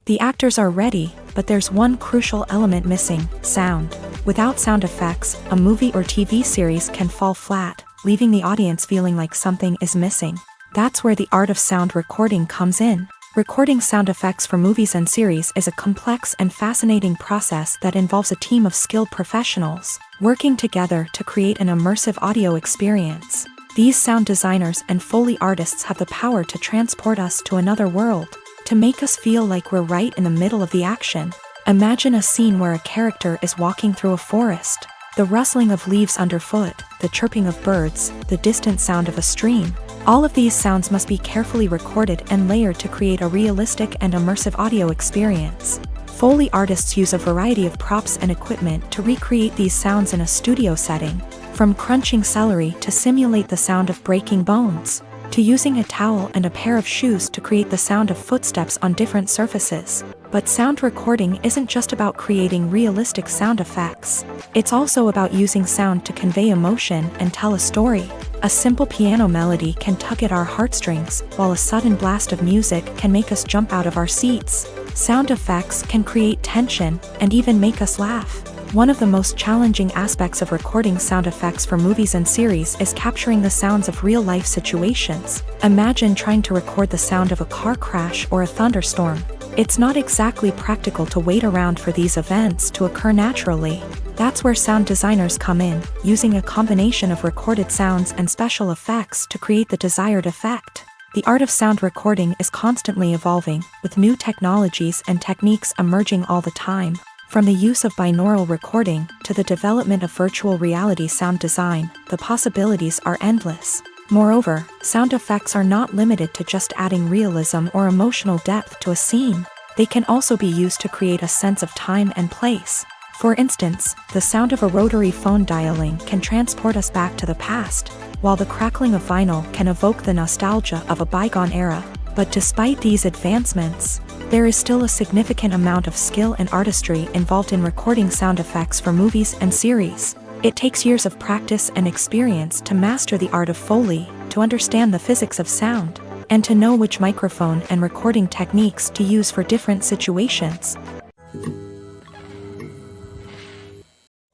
The actors are ready, but there's one crucial element missing: sound. Without sound effects, a movie or TV series can fall flat, leaving the audience feeling like something is missing. That's where the art of sound recording comes in. Recording sound effects for movies and series is a complex and fascinating process that involves a team of skilled professionals working together to create an immersive audio experience. These sound designers and Foley artists have the power to transport us to another world, to make us feel like we're right in the middle of the action. Imagine a scene where a character is walking through a forest. The rustling of leaves underfoot, the chirping of birds, the distant sound of a stream. All of these sounds must be carefully recorded and layered to create a realistic and immersive audio experience. Foley artists use a variety of props and equipment to recreate these sounds in a studio setting, from crunching celery to simulate the sound of breaking bones, to using a towel and a pair of shoes to create the sound of footsteps on different surfaces. But sound recording isn't just about creating realistic sound effects. It's also about using sound to convey emotion and tell a story. A simple piano melody can tug at our heartstrings, while a sudden blast of music can make us jump out of our seats. Sound effects can create tension and even make us laugh. One of the most challenging aspects of recording sound effects for movies and series is capturing the sounds of real-life situations. Imagine trying to record the sound of a car crash or a thunderstorm. It's not exactly practical to wait around for these events to occur naturally. That's where sound designers come in, using a combination of recorded sounds and special effects to create the desired effect. The art of sound recording is constantly evolving, with new technologies and techniques emerging all the time. From the use of binaural recording to the development of virtual reality sound design, the possibilities are endless. Moreover, sound effects are not limited to just adding realism or emotional depth to a scene. They can also be used to create a sense of time and place. For instance, the sound of a rotary phone dialing can transport us back to the past, while the crackling of vinyl can evoke the nostalgia of a bygone era. But despite these advancements, there is still a significant amount of skill and artistry involved in recording sound effects for movies and series. It takes years of practice and experience to master the art of Foley, to understand the physics of sound, and to know which microphone and recording techniques to use for different situations.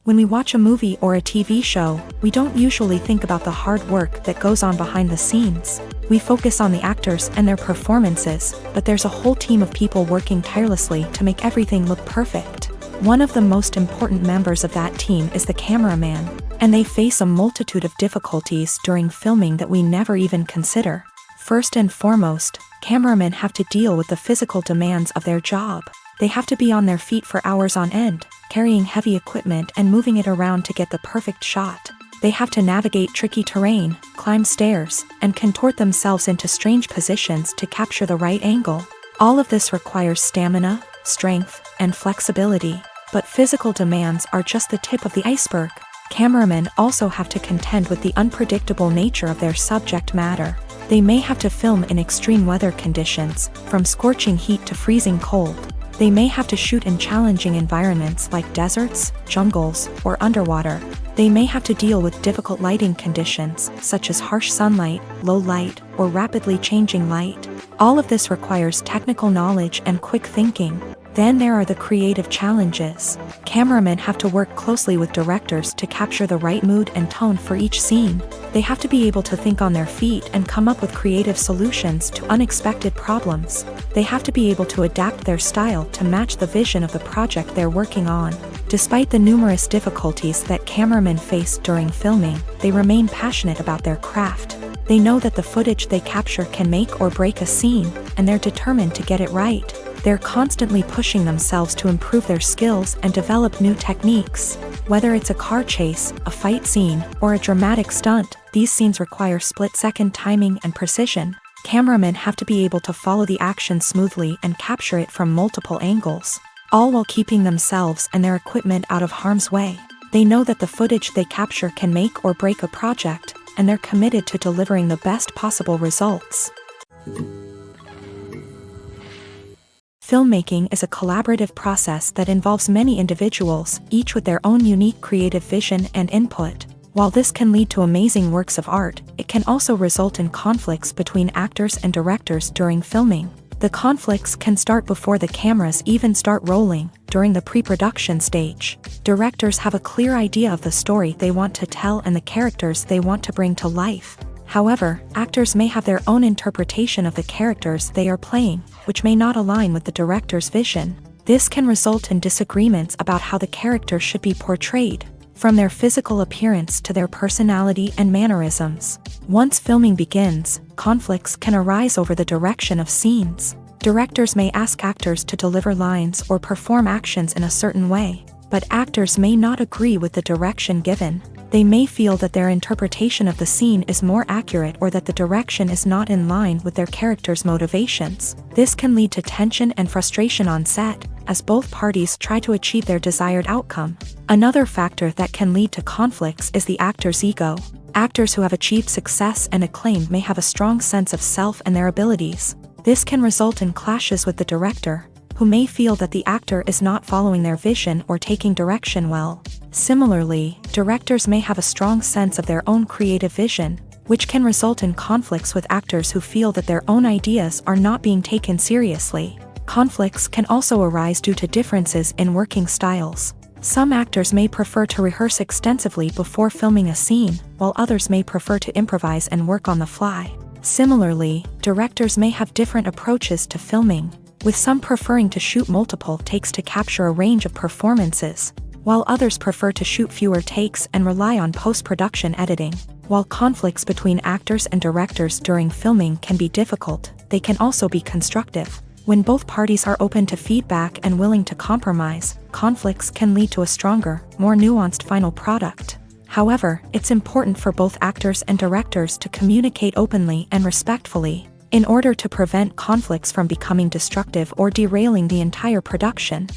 When we watch a movie or a TV show, we don't usually think about the hard work that goes on behind the scenes. We focus on the actors and their performances, but there's a whole team of people working tirelessly to make everything look perfect. One of the most important members of that team is the cameraman, and they face a multitude of difficulties during filming that we never even consider. First and foremost, cameramen have to deal with the physical demands of their job. They have to be on their feet for hours on end, carrying heavy equipment and moving it around to get the perfect shot. They have to navigate tricky terrain, climb stairs, and contort themselves into strange positions to capture the right angle. All of this requires stamina, strength, and flexibility. But physical demands are just the tip of the iceberg. Cameramen also have to contend with the unpredictable nature of their subject matter. They may have to film in extreme weather conditions, from scorching heat to freezing cold. They may have to shoot in challenging environments like deserts, jungles, or underwater. They may have to deal with difficult lighting conditions, such as harsh sunlight, low light, or rapidly changing light. All of this requires technical knowledge and quick thinking. Then there are the creative challenges. Cameramen have to work closely with directors to capture the right mood and tone for each scene. They have to be able to think on their feet and come up with creative solutions to unexpected problems. They have to be able to adapt their style to match the vision of the project they're working on. Despite the numerous difficulties that cameramen face during filming, they remain passionate about their craft. They know that the footage they capture can make or break a scene, and they're determined to get it right. They're constantly pushing themselves to improve their skills and develop new techniques. Whether it's a car chase, a fight scene, or a dramatic stunt, these scenes require split-second timing and precision. Cameramen have to be able to follow the action smoothly and capture it from multiple angles, all while keeping themselves and their equipment out of harm's way. They know that the footage they capture can make or break a project, and they're committed to delivering the best possible results. Filmmaking is a collaborative process that involves many individuals, each with their own unique creative vision and input. While this can lead to amazing works of art, it can also result in conflicts between actors and directors during filming. The conflicts can start before the cameras even start rolling, during the pre-production stage. Directors have a clear idea of the story they want to tell and the characters they want to bring to life. However, actors may have their own interpretation of the characters they are playing, which may not align with the director's vision. This can result in disagreements about how the character should be portrayed, from their physical appearance to their personality and mannerisms. Once filming begins, conflicts can arise over the direction of scenes. Directors may ask actors to deliver lines or perform actions in a certain way, but actors may not agree with the direction given. They may feel that their interpretation of the scene is more accurate or that the direction is not in line with their character's motivations. This can lead to tension and frustration on set, as both parties try to achieve their desired outcome. Another factor that can lead to conflicts is the actor's ego. Actors who have achieved success and acclaim may have a strong sense of self and their abilities. This can result in clashes with the director, who may feel that the actor is not following their vision or taking direction well. Similarly, directors may have a strong sense of their own creative vision, which can result in conflicts with actors who feel that their own ideas are not being taken seriously. Conflicts can also arise due to differences in working styles. Some actors may prefer to rehearse extensively before filming a scene, while others may prefer to improvise and work on the fly. Similarly, directors may have different approaches to filming, with some preferring to shoot multiple takes to capture a range of performances, while others prefer to shoot fewer takes and rely on post-production editing. While conflicts between actors and directors during filming can be difficult, they can also be constructive. When both parties are open to feedback and willing to compromise, conflicts can lead to a stronger, more nuanced final product. However, it's important for both actors and directors to communicate openly and respectfully, in order to prevent conflicts from becoming destructive or derailing the entire production.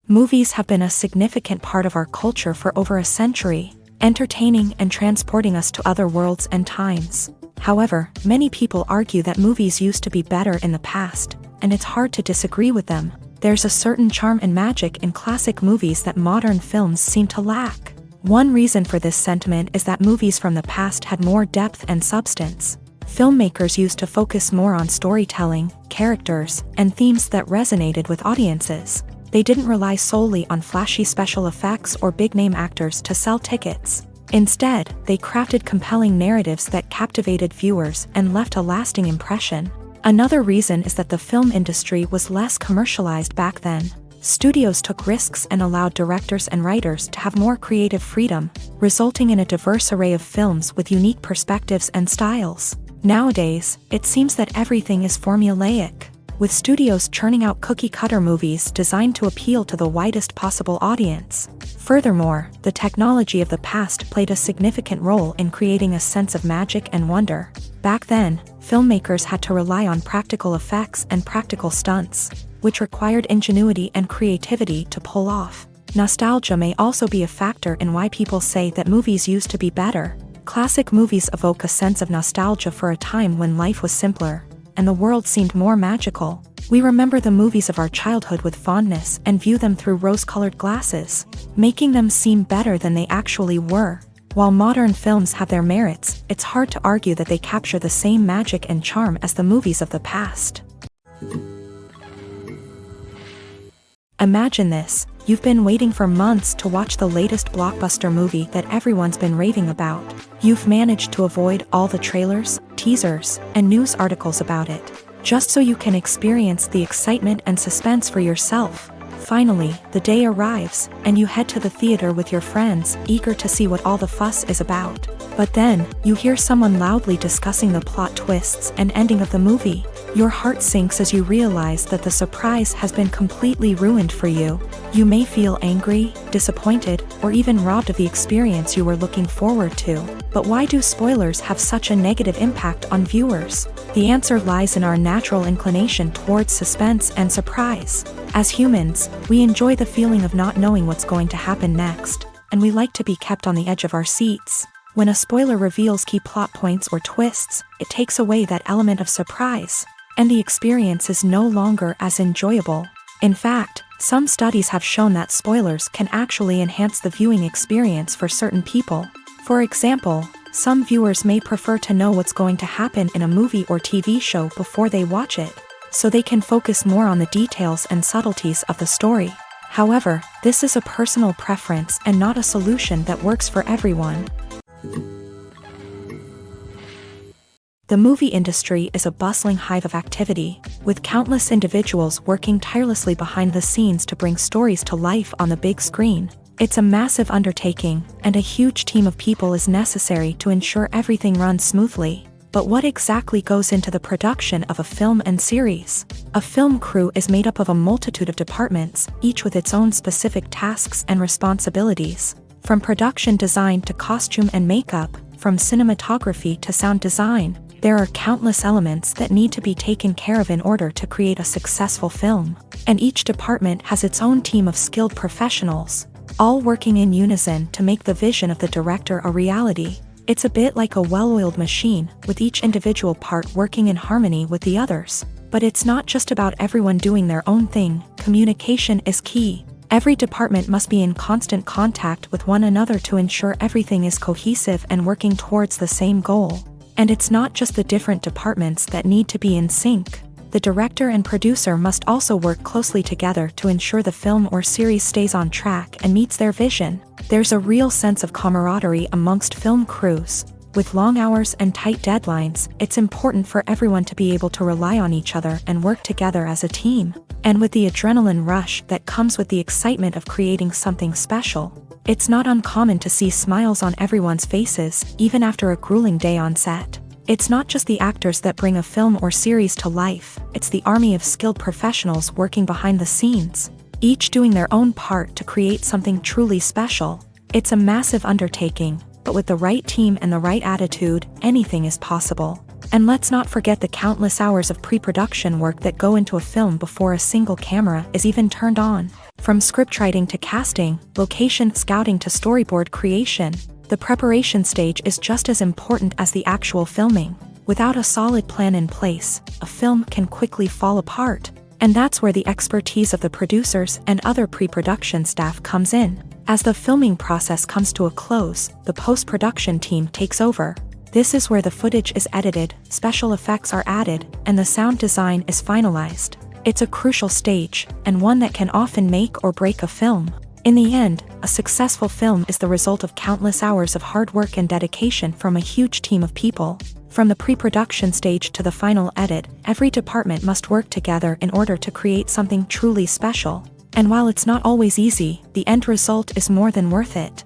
Movies have been a significant part of our culture for over a century, entertaining and transporting us to other worlds and times. However, many people argue that movies used to be better in the past, and it's hard to disagree with them. There's a certain charm and magic in classic movies that modern films seem to lack. One reason for this sentiment is that movies from the past had more depth and substance. Filmmakers used to focus more on storytelling, characters, and themes that resonated with audiences. They didn't rely solely on flashy special effects or big-name actors to sell tickets. Instead, they crafted compelling narratives that captivated viewers and left a lasting impression. Another reason is that the film industry was less commercialized back then. Studios took risks and allowed directors and writers to have more creative freedom, resulting in a diverse array of films with unique perspectives and styles. Nowadays, it seems that everything is formulaic, with studios churning out cookie-cutter movies designed to appeal to the widest possible audience. Furthermore, the technology of the past played a significant role in creating a sense of magic and wonder. Back then, filmmakers had to rely on practical effects and practical stunts, which required ingenuity and creativity to pull off. Nostalgia may also be a factor in why people say that movies used to be better. Classic movies evoke a sense of nostalgia for a time when life was simpler, and the world seemed more magical. We remember the movies of our childhood with fondness and view them through rose-colored glasses, making them seem better than they actually were. While modern films have their merits, it's hard to argue that they capture the same magic and charm as the movies of the past. Imagine this: you've been waiting for months to watch the latest blockbuster movie that everyone's been raving about. You've managed to avoid all the trailers, teasers, and news articles about it, just so you can experience the excitement and suspense for yourself. Finally, the day arrives, and you head to the theater with your friends, eager to see what all the fuss is about. But then, you hear someone loudly discussing the plot twists and ending of the movie. Your heart sinks as you realize that the surprise has been completely ruined for you. You may feel angry, disappointed, or even robbed of the experience you were looking forward to. But why do spoilers have such a negative impact on viewers? The answer lies in our natural inclination towards suspense and surprise. As humans, we enjoy the feeling of not knowing what's going to happen next, and we like to be kept on the edge of our seats. When a spoiler reveals key plot points or twists, it takes away that element of surprise, and the experience is no longer as enjoyable. In fact, some studies have shown that spoilers can actually enhance the viewing experience for certain people. For example, some viewers may prefer to know what's going to happen in a movie or TV show before they watch it, so they can focus more on the details and subtleties of the story. However, this is a personal preference and not a solution that works for everyone. The movie industry is a bustling hive of activity, with countless individuals working tirelessly behind the scenes to bring stories to life on the big screen. It's a massive undertaking, and a huge team of people is necessary to ensure everything runs smoothly. But what exactly goes into the production of a film and series? A film crew is made up of a multitude of departments, each with its own specific tasks and responsibilities. From production design to costume and makeup, from cinematography to sound design, there are countless elements that need to be taken care of in order to create a successful film. And each department has its own team of skilled professionals, all working in unison to make the vision of the director a reality. It's a bit like a well-oiled machine, with each individual part working in harmony with the others. But it's not just about everyone doing their own thing. Communication is key. Every department must be in constant contact with one another to ensure everything is cohesive and working towards the same goal. And it's not just the different departments that need to be in sync. The director and producer must also work closely together to ensure the film or series stays on track and meets their vision. There's a real sense of camaraderie amongst film crews. With long hours and tight deadlines, it's important for everyone to be able to rely on each other and work together as a team. And with the adrenaline rush that comes with the excitement of creating something special, it's not uncommon to see smiles on everyone's faces, even after a grueling day on set. It's not just the actors that bring a film or series to life, it's the army of skilled professionals working behind the scenes, each doing their own part to create something truly special. It's a massive undertaking, but with the right team and the right attitude, anything is possible. And let's not forget the countless hours of pre-production work that go into a film before a single camera is even turned on. From scriptwriting to casting, location scouting to storyboard creation, the preparation stage is just as important as the actual filming. Without a solid plan in place, a film can quickly fall apart. And that's where the expertise of the producers and other pre-production staff comes in. As the filming process comes to a close, the post-production team takes over. This is where the footage is edited, special effects are added, and the sound design is finalized. It's a crucial stage, and one that can often make or break a film. In the end, a successful film is the result of countless hours of hard work and dedication from a huge team of people. From the pre-production stage to the final edit, every department must work together in order to create something truly special. And while it's not always easy, the end result is more than worth it.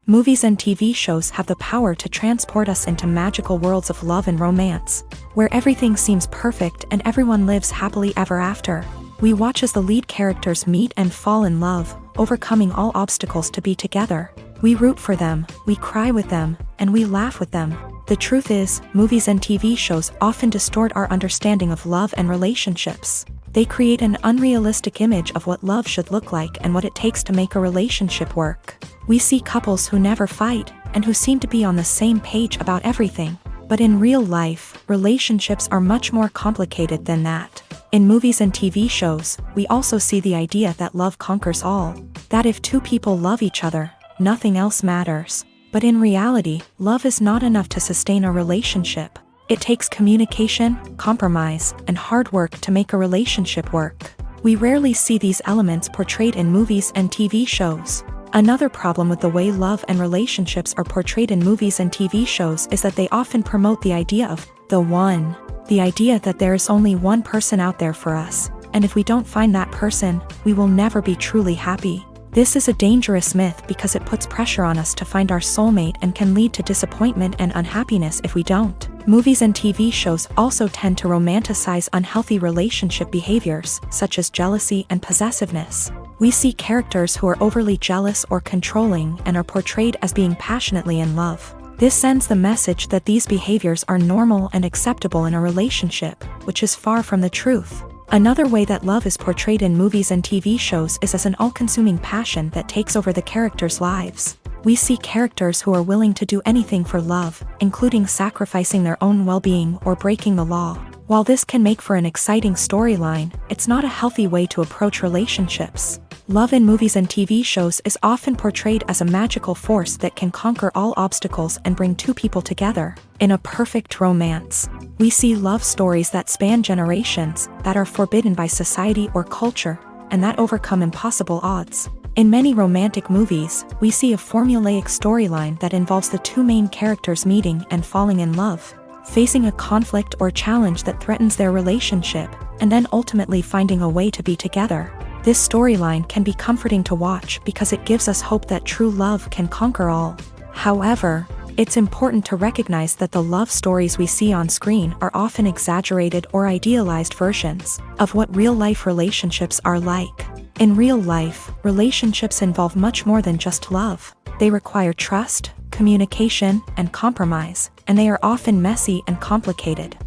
Movies and TV shows have the power to transport us into magical worlds of love and romance, where everything seems perfect and everyone lives happily ever after. We watch as the lead characters meet and fall in love, overcoming all obstacles to be together. We root for them, we cry with them, and we laugh with them. The truth is, movies and TV shows often distort our understanding of love and relationships. They create an unrealistic image of what love should look like and what it takes to make a relationship work. We see couples who never fight, and who seem to be on the same page about everything. But in real life, relationships are much more complicated than that. In movies and TV shows, we also see the idea that love conquers all. That if two people love each other, nothing else matters. But in reality, love is not enough to sustain a relationship. It takes communication, compromise, and hard work to make a relationship work. We rarely see these elements portrayed in movies and TV shows. Another problem with the way love and relationships are portrayed in movies and TV shows is that they often promote the idea of the one. The idea that there is only one person out there for us, and if we don't find that person, we will never be truly happy. This is a dangerous myth because it puts pressure on us to find our soulmate and can lead to disappointment and unhappiness if we don't. Movies and TV shows also tend to romanticize unhealthy relationship behaviors, such as jealousy and possessiveness. We see characters who are overly jealous or controlling and are portrayed as being passionately in love. This sends the message that these behaviors are normal and acceptable in a relationship, which is far from the truth. Another way that love is portrayed in movies and TV shows is as an all-consuming passion that takes over the characters' lives. We see characters who are willing to do anything for love, including sacrificing their own well-being or breaking the law. While this can make for an exciting storyline, it's not a healthy way to approach relationships. Love in movies and TV shows is often portrayed as a magical force that can conquer all obstacles and bring two people together. In a perfect romance, we see love stories that span generations, that are forbidden by society or culture, and that overcome impossible odds. In many romantic movies, we see a formulaic storyline that involves the two main characters meeting and falling in love, facing a conflict or challenge that threatens their relationship, and then ultimately finding a way to be together. This storyline can be comforting to watch because it gives us hope that true love can conquer all. However, it's important to recognize that the love stories we see on screen are often exaggerated or idealized versions of what real-life relationships are like. In real life, relationships involve much more than just love. They require trust, communication, and compromise, and they are often messy and complicated.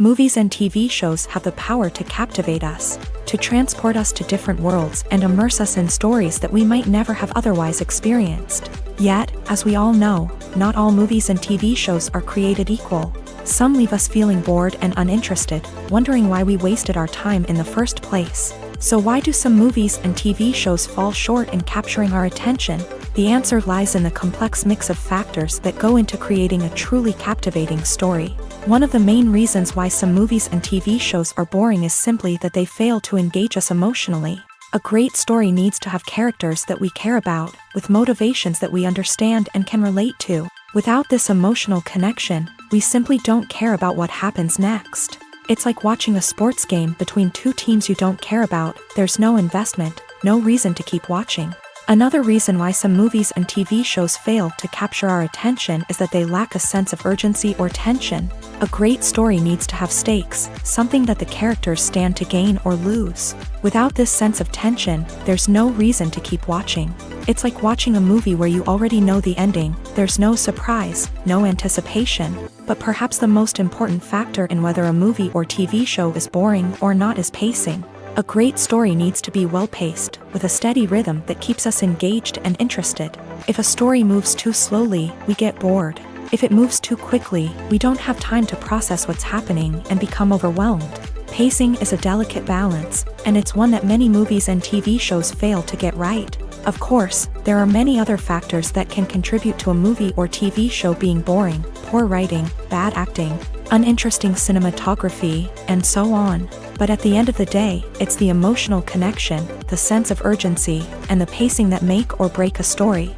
Movies and TV shows have the power to captivate us, to transport us to different worlds and immerse us in stories that we might never have otherwise experienced. Yet, as we all know, not all movies and TV shows are created equal. Some leave us feeling bored and uninterested, wondering why we wasted our time in the first place. So why do some movies and TV shows fall short in capturing our attention? The answer lies in the complex mix of factors that go into creating a truly captivating story. One of the main reasons why some movies and TV shows are boring is simply that they fail to engage us emotionally. A great story needs to have characters that we care about, with motivations that we understand and can relate to. Without this emotional connection, we simply don't care about what happens next. It's like watching a sports game between two teams you don't care about. There's no investment, no reason to keep watching. Another reason why some movies and TV shows fail to capture our attention is that they lack a sense of urgency or tension. A great story needs to have stakes, something that the characters stand to gain or lose. Without this sense of tension, there's no reason to keep watching. It's like watching a movie where you already know the ending. There's no surprise, no anticipation. But perhaps the most important factor in whether a movie or TV show is boring or not is pacing. A great story needs to be well-paced, with a steady rhythm that keeps us engaged and interested. If a story moves too slowly, we get bored. If it moves too quickly, we don't have time to process what's happening and become overwhelmed. Pacing is a delicate balance, and it's one that many movies and TV shows fail to get right. Of course, there are many other factors that can contribute to a movie or TV show being boring: poor writing, bad acting, uninteresting cinematography, and so on. But at the end of the day, it's the emotional connection, the sense of urgency, and the pacing that make or break a story.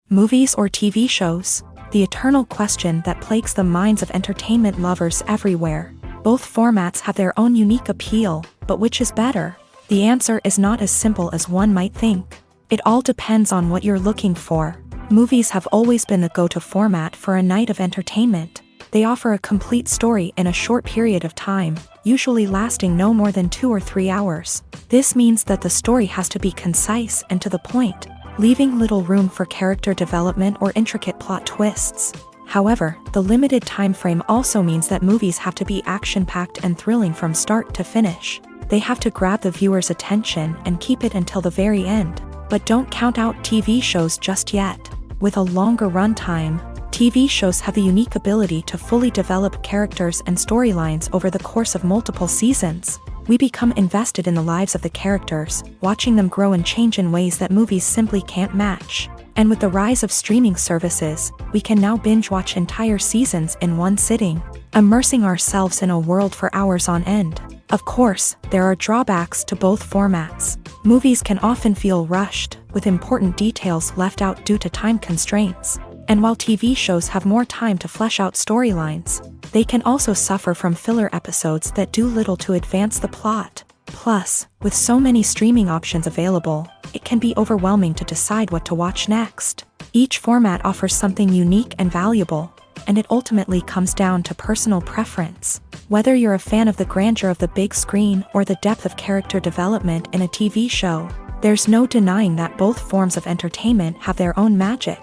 Movies or TV shows? The eternal question that plagues the minds of entertainment lovers everywhere. Both formats have their own unique appeal, but which is better? The answer is not as simple as one might think. It all depends on what you're looking for. Movies have always been the go-to format for a night of entertainment. They offer a complete story in a short period of time, usually lasting no more than 2 or 3 hours. This means that the story has to be concise and to the point, leaving little room for character development or intricate plot twists. However, the limited time frame also means that movies have to be action-packed and thrilling from start to finish. They have to grab the viewer's attention and keep it until the very end. But don't count out TV shows just yet. With a longer runtime, TV shows have the unique ability to fully develop characters and storylines over the course of multiple seasons. We become invested in the lives of the characters, watching them grow and change in ways that movies simply can't match. And with the rise of streaming services, we can now binge-watch entire seasons in one sitting, immersing ourselves in a world for hours on end. Of course, there are drawbacks to both formats. Movies can often feel rushed, with important details left out due to time constraints. And while TV shows have more time to flesh out storylines, they can also suffer from filler episodes that do little to advance the plot. Plus, with so many streaming options available, it can be overwhelming to decide what to watch next. Each format offers something unique and valuable, and it ultimately comes down to personal preference. Whether you're a fan of the grandeur of the big screen or the depth of character development in a TV show, there's no denying that both forms of entertainment have their own magic.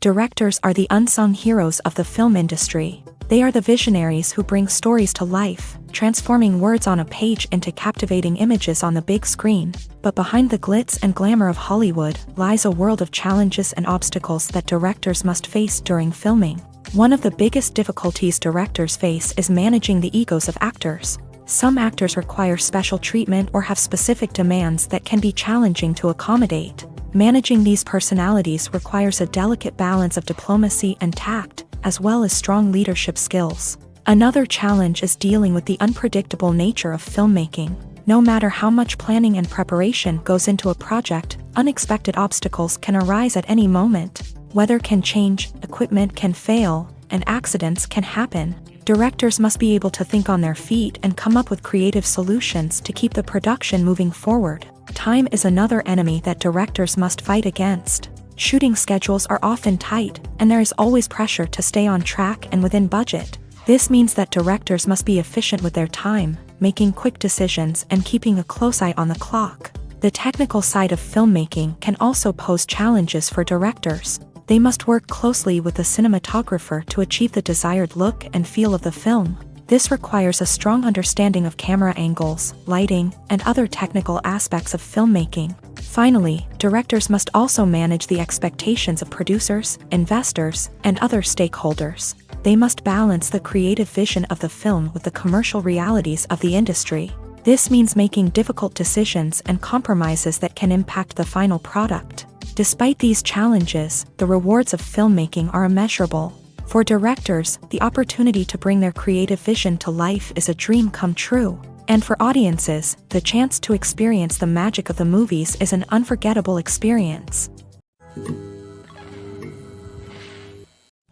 Directors are the unsung heroes of the film industry. They are the visionaries who bring stories to life, transforming words on a page into captivating images on the big screen. But behind the glitz and glamour of Hollywood lies a world of challenges and obstacles that directors must face during filming. One of the biggest difficulties directors face is managing the egos of actors. Some actors require special treatment or have specific demands that can be challenging to accommodate. Managing these personalities requires a delicate balance of diplomacy and tact, as well as strong leadership skills. Another challenge is dealing with the unpredictable nature of filmmaking. No matter how much planning and preparation goes into a project, unexpected obstacles can arise at any moment. Weather can change, equipment can fail, and accidents can happen. Directors must be able to think on their feet and come up with creative solutions to keep the production moving forward. Time is another enemy that directors must fight against. Shooting schedules are often tight, and there is always pressure to stay on track and within budget. This means that directors must be efficient with their time, making quick decisions and keeping a close eye on the clock. The technical side of filmmaking can also pose challenges for directors. They must work closely with the cinematographer to achieve the desired look and feel of the film. This requires a strong understanding of camera angles, lighting, and other technical aspects of filmmaking. Finally, directors must also manage the expectations of producers, investors, and other stakeholders. They must balance the creative vision of the film with the commercial realities of the industry. This means making difficult decisions and compromises that can impact the final product. Despite these challenges, the rewards of filmmaking are immeasurable. For directors, the opportunity to bring their creative vision to life is a dream come true. And for audiences, the chance to experience the magic of the movies is an unforgettable experience.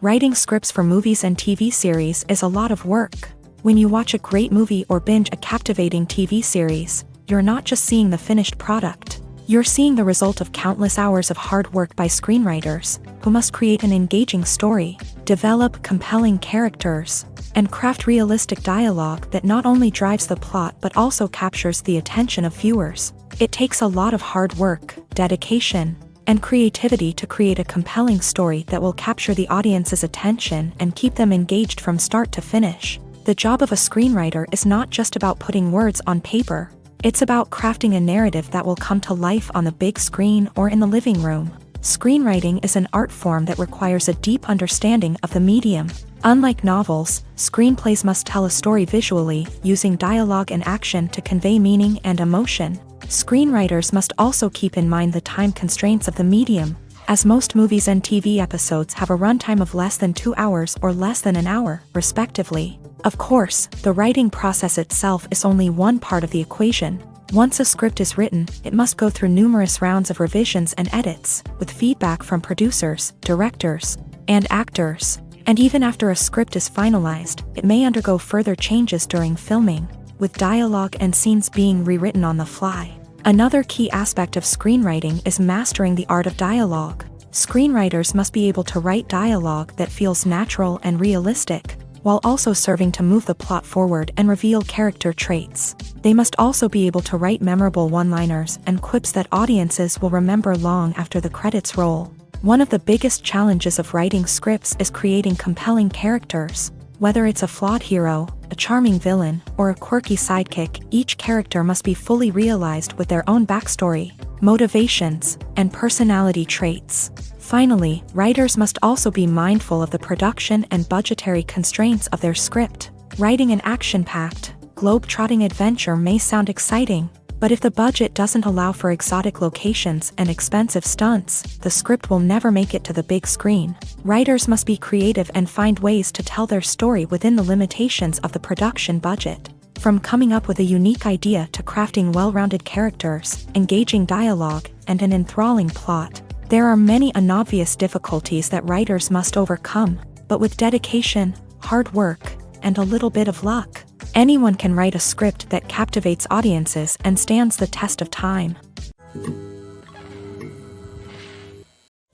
Writing scripts for movies and TV series is a lot of work. When you watch a great movie or binge a captivating TV series, you're not just seeing the finished product. You're seeing the result of countless hours of hard work by screenwriters, who must create an engaging story, develop compelling characters, and craft realistic dialogue that not only drives the plot but also captures the attention of viewers. It takes a lot of hard work, dedication, and creativity to create a compelling story that will capture the audience's attention and keep them engaged from start to finish. The job of a screenwriter is not just about putting words on paper. It's about crafting a narrative that will come to life on the big screen or in the living room. Screenwriting is an art form that requires a deep understanding of the medium. Unlike novels, screenplays must tell a story visually, using dialogue and action to convey meaning and emotion. Screenwriters must also keep in mind the time constraints of the medium, as most movies and TV episodes have a runtime of less than 2 hours or less than an hour, respectively. Of course, the writing process itself is only one part of the equation. Once a script is written, it must go through numerous rounds of revisions and edits, with feedback from producers, directors, and actors. And even after a script is finalized, it may undergo further changes during filming, with dialogue and scenes being rewritten on the fly. Another key aspect of screenwriting is mastering the art of dialogue. Screenwriters must be able to write dialogue that feels natural and realistic, while also serving to move the plot forward and reveal character traits. They must also be able to write memorable one-liners and quips that audiences will remember long after the credits roll. One of the biggest challenges of writing scripts is creating compelling characters. Whether it's a flawed hero, a charming villain, or a quirky sidekick, each character must be fully realized with their own backstory, motivations, and personality traits. Finally, writers must also be mindful of the production and budgetary constraints of their script. Writing an action-packed, globe-trotting adventure may sound exciting, but if the budget doesn't allow for exotic locations and expensive stunts, the script will never make it to the big screen. Writers must be creative and find ways to tell their story within the limitations of the production budget. From coming up with a unique idea to crafting well-rounded characters, engaging dialogue, and an enthralling plot, there are many unobvious difficulties that writers must overcome, but with dedication, hard work, and a little bit of luck, anyone can write a script that captivates audiences and stands the test of time.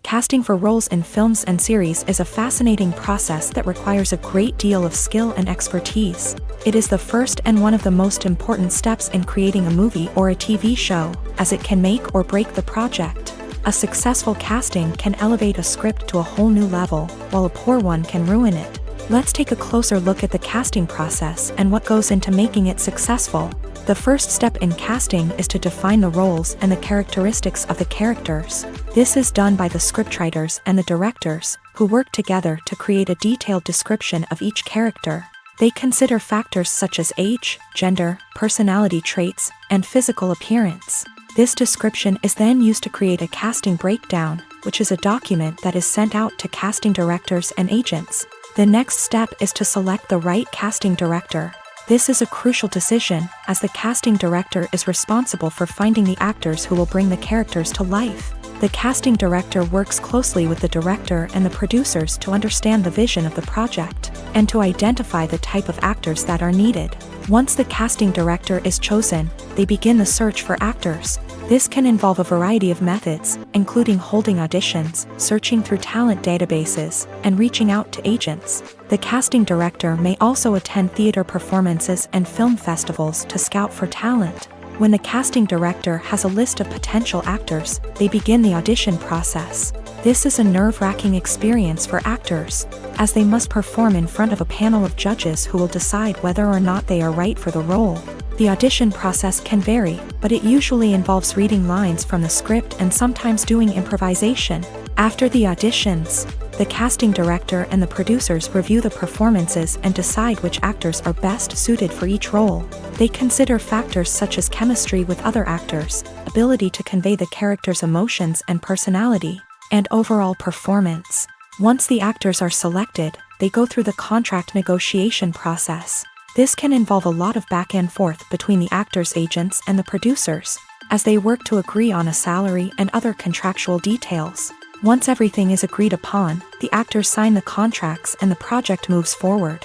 Casting for roles in films and series is a fascinating process that requires a great deal of skill and expertise. It is the first and one of the most important steps in creating a movie or a TV show, as it can make or break the project. A successful casting can elevate a script to a whole new level, while a poor one can ruin it. Let's take a closer look at the casting process and what goes into making it successful. The first step in casting is to define the roles and the characteristics of the characters. This is done by the scriptwriters and the directors, who work together to create a detailed description of each character. They consider factors such as age, gender, personality traits, and physical appearance. This description is then used to create a casting breakdown, which is a document that is sent out to casting directors and agents. The next step is to select the right casting director. This is a crucial decision, as the casting director is responsible for finding the actors who will bring the characters to life. The casting director works closely with the director and the producers to understand the vision of the project, and to identify the type of actors that are needed. Once the casting director is chosen, they begin the search for actors. This can involve a variety of methods, including holding auditions, searching through talent databases, and reaching out to agents. The casting director may also attend theater performances and film festivals to scout for talent. When the casting director has a list of potential actors, they begin the audition process. This is a nerve-wracking experience for actors, as they must perform in front of a panel of judges who will decide whether or not they are right for the role. The audition process can vary, but it usually involves reading lines from the script and sometimes doing improvisation. After the auditions, the casting director and the producers review the performances and decide which actors are best suited for each role. They consider factors such as chemistry with other actors, ability to convey the character's emotions and personality, and overall performance. Once the actors are selected, they go through the contract negotiation process. This can involve a lot of back and forth between the actors' agents and the producers, as they work to agree on a salary and other contractual details. Once everything is agreed upon, the actors sign the contracts and the project moves forward.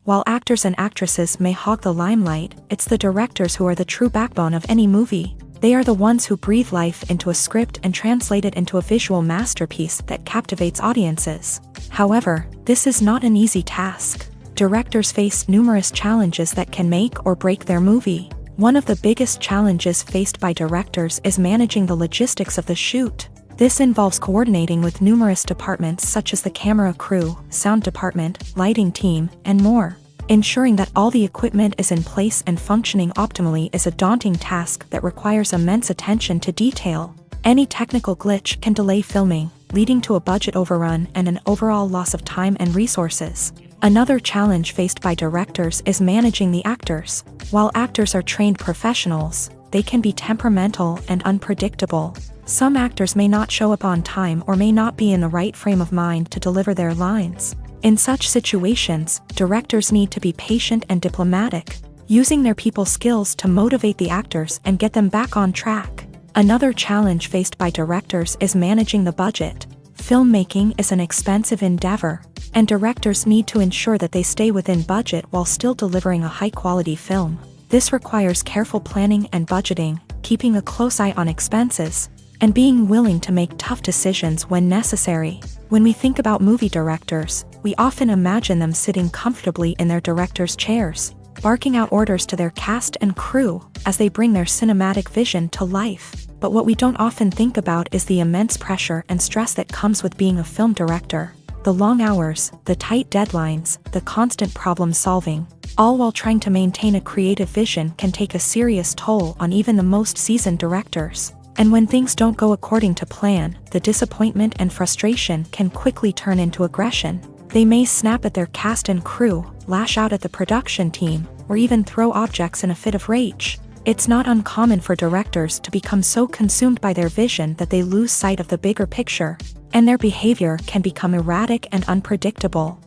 While actors and actresses may hog the limelight, it's the directors who are the true backbone of any movie. They are the ones who breathe life into a script and translate it into a visual masterpiece that captivates audiences. However, this is not an easy task. Directors face numerous challenges that can make or break their movie. One of the biggest challenges faced by directors is managing the logistics of the shoot. This involves coordinating with numerous departments such as the camera crew, sound department, lighting team, and more. Ensuring that all the equipment is in place and functioning optimally is a daunting task that requires immense attention to detail. Any technical glitch can delay filming, leading to a budget overrun and an overall loss of time and resources. Another challenge faced by directors is managing the actors. While actors are trained professionals, they can be temperamental and unpredictable. Some actors may not show up on time or may not be in the right frame of mind to deliver their lines. In such situations, directors need to be patient and diplomatic, using their people skills to motivate the actors and get them back on track. Another challenge faced by directors is managing the budget. Filmmaking is an expensive endeavor, and directors need to ensure that they stay within budget while still delivering a high-quality film. This requires careful planning and budgeting, keeping a close eye on expenses, and being willing to make tough decisions when necessary. When we think about movie directors, we often imagine them sitting comfortably in their director's chairs, barking out orders to their cast and crew as they bring their cinematic vision to life. But what we don't often think about is the immense pressure and stress that comes with being a film director. The long hours, the tight deadlines, the constant problem solving, all while trying to maintain a creative vision can take a serious toll on even the most seasoned directors. And when things don't go according to plan, the disappointment and frustration can quickly turn into aggression. They may snap at their cast and crew, lash out at the production team, or even throw objects in a fit of rage. It's not uncommon for directors to become so consumed by their vision that they lose sight of the bigger picture, and their behavior can become erratic and unpredictable.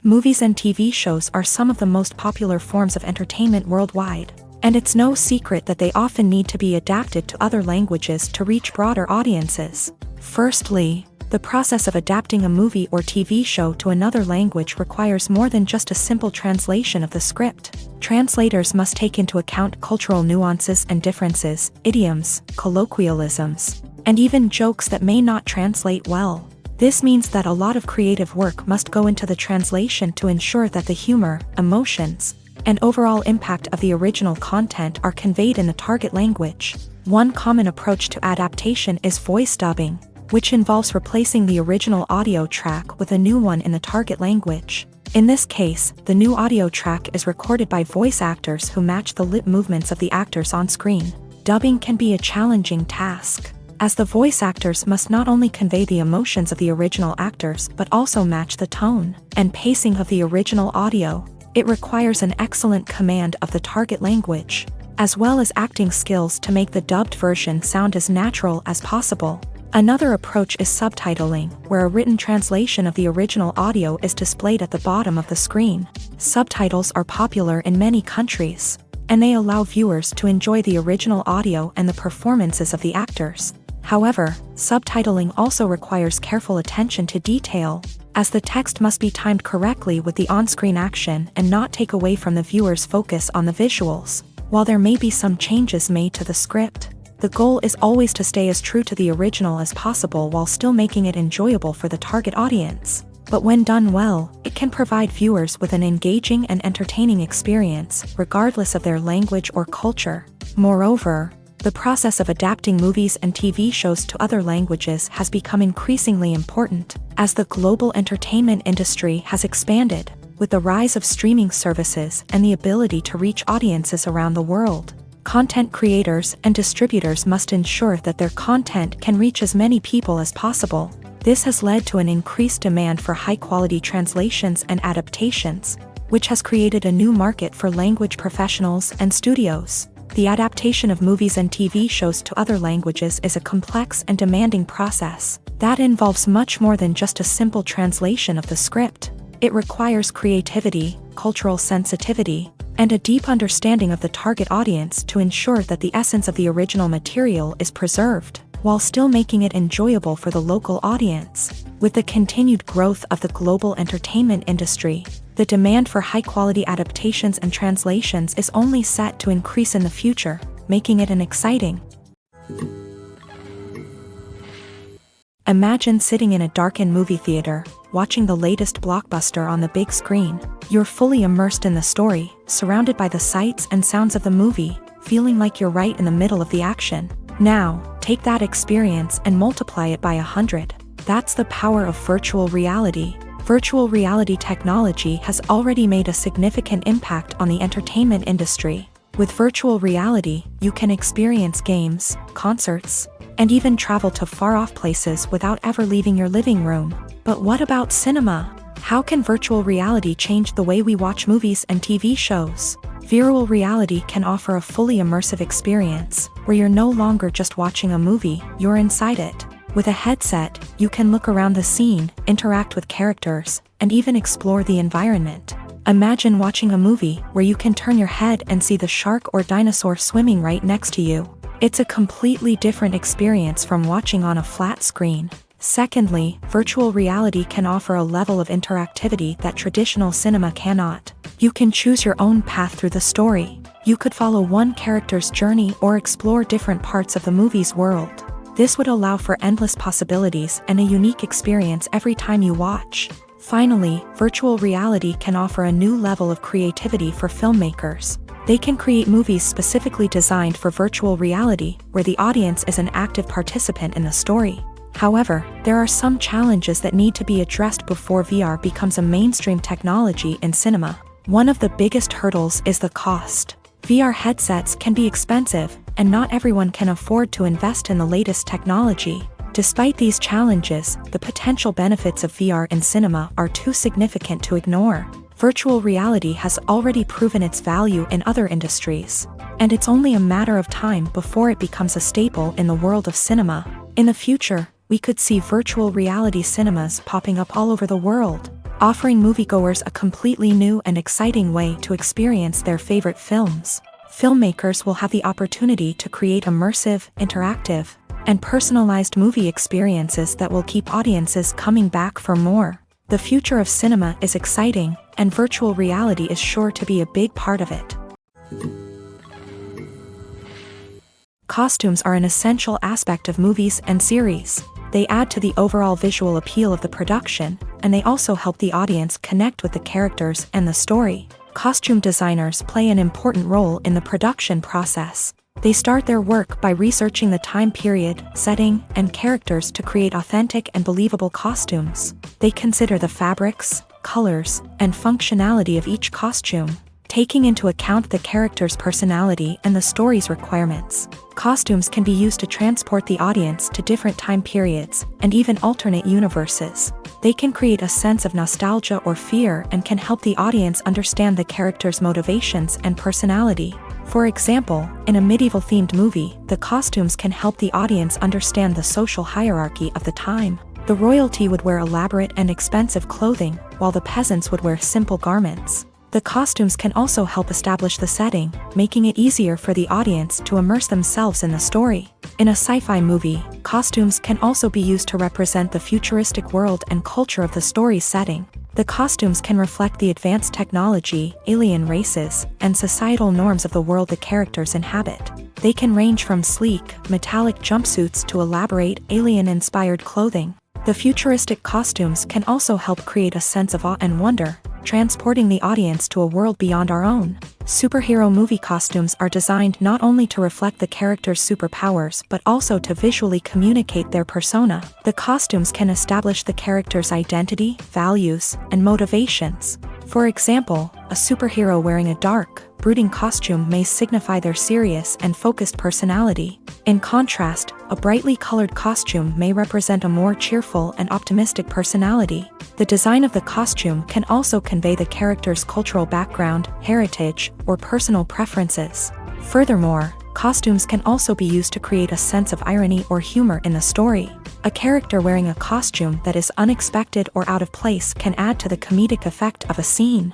Movies and TV shows are some of the most popular forms of entertainment worldwide, and it's no secret that they often need to be adapted to other languages to reach broader audiences. Firstly, the process of adapting a movie or TV show to another language requires more than just a simple translation of the script. Translators must take into account cultural nuances and differences, idioms, colloquialisms, and even jokes that may not translate well. This means that a lot of creative work must go into the translation to ensure that the humor, emotions, and overall impact of the original content are conveyed in the target language. One common approach to adaptation is voice dubbing, which involves replacing the original audio track with a new one in the target language. In this case, the new audio track is recorded by voice actors who match the lip movements of the actors on screen. Dubbing can be a challenging task, as the voice actors must not only convey the emotions of the original actors but also match the tone and pacing of the original audio. It requires an excellent command of the target language, as well as acting skills to make the dubbed version sound as natural as possible. Another approach is subtitling, where a written translation of the original audio is displayed at the bottom of the screen. Subtitles are popular in many countries, and they allow viewers to enjoy the original audio and the performances of the actors. However, subtitling also requires careful attention to detail, as the text must be timed correctly with the on-screen action and not take away from the viewer's focus on the visuals. While there may be some changes made to the script, the goal is always to stay as true to the original as possible while still making it enjoyable for the target audience. But when done well, it can provide viewers with an engaging and entertaining experience, regardless of their language or culture. Moreover, the process of adapting movies and TV shows to other languages has become increasingly important, as the global entertainment industry has expanded, with the rise of streaming services and the ability to reach audiences around the world. Content creators and distributors must ensure that their content can reach as many people as possible. This has led to an increased demand for high-quality translations and adaptations, which has created a new market for language professionals and studios. The adaptation of movies and TV shows to other languages is a complex and demanding process that involves much more than just a simple translation of the script. It requires creativity, cultural sensitivity, and a deep understanding of the target audience to ensure that the essence of the original material is preserved, while still making it enjoyable for the local audience. With the continued growth of the global entertainment industry, the demand for high-quality adaptations and translations is only set to increase in the future, making it an exciting. Imagine sitting in a darkened movie theater, watching the latest blockbuster on the big screen. You're fully immersed in the story, surrounded by the sights and sounds of the movie, feeling like you're right in the middle of the action. Now, take that experience and multiply it by 100. That's the power of virtual reality. Virtual reality technology has already made a significant impact on the entertainment industry. With virtual reality, you can experience games, concerts, and even travel to far-off places without ever leaving your living room. But what about cinema? How can virtual reality change the way we watch movies and TV shows? Virtual reality can offer a fully immersive experience, where you're no longer just watching a movie, you're inside it. With a headset, you can look around the scene, interact with characters, and even explore the environment. Imagine watching a movie where you can turn your head and see the shark or dinosaur swimming right next to you. It's a completely different experience from watching on a flat screen. Secondly, virtual reality can offer a level of interactivity that traditional cinema cannot. You can choose your own path through the story. You could follow one character's journey or explore different parts of the movie's world. This would allow for endless possibilities and a unique experience every time you watch. Finally, virtual reality can offer a new level of creativity for filmmakers. They can create movies specifically designed for virtual reality, where the audience is an active participant in the story. However, there are some challenges that need to be addressed before VR becomes a mainstream technology in cinema. One of the biggest hurdles is the cost. VR headsets can be expensive, and not everyone can afford to invest in the latest technology. Despite these challenges, the potential benefits of VR in cinema are too significant to ignore. Virtual reality has already proven its value in other industries, and it's only a matter of time before it becomes a staple in the world of cinema. In the future, we could see virtual reality cinemas popping up all over the world, offering moviegoers a completely new and exciting way to experience their favorite films. Filmmakers will have the opportunity to create immersive, interactive, and personalized movie experiences that will keep audiences coming back for more. The future of cinema is exciting, and virtual reality is sure to be a big part of it. Costumes are an essential aspect of movies and series. They add to the overall visual appeal of the production, and they also help the audience connect with the characters and the story. Costume designers play an important role in the production process. They start their work by researching the time period, setting, and characters to create authentic and believable costumes. They consider the fabrics, colors, and functionality of each costume, taking into account the character's personality and the story's requirements. Costumes can be used to transport the audience to different time periods and even alternate universes. They can create a sense of nostalgia or fear and can help the audience understand the character's motivations and personality. For example, in a medieval-themed movie, the costumes can help the audience understand the social hierarchy of the time. The royalty would wear elaborate and expensive clothing, while the peasants would wear simple garments. The costumes can also help establish the setting, making it easier for the audience to immerse themselves in the story. In a sci-fi movie, costumes can also be used to represent the futuristic world and culture of the story's setting. The costumes can reflect the advanced technology, alien races, and societal norms of the world the characters inhabit. They can range from sleek, metallic jumpsuits to elaborate, alien-inspired clothing. The futuristic costumes can also help create a sense of awe and wonder, transporting the audience to a world beyond our own. Superhero movie costumes are designed not only to reflect the character's superpowers but also to visually communicate their persona. The costumes can establish the character's identity, values, and motivations. For example, a superhero wearing a dark, brooding costume may signify their serious and focused personality. In contrast, a brightly colored costume may represent a more cheerful and optimistic personality. The design of the costume can also convey the character's cultural background, heritage, or personal preferences. Furthermore, costumes can also be used to create a sense of irony or humor in the story. A character wearing a costume that is unexpected or out of place can add to the comedic effect of a scene.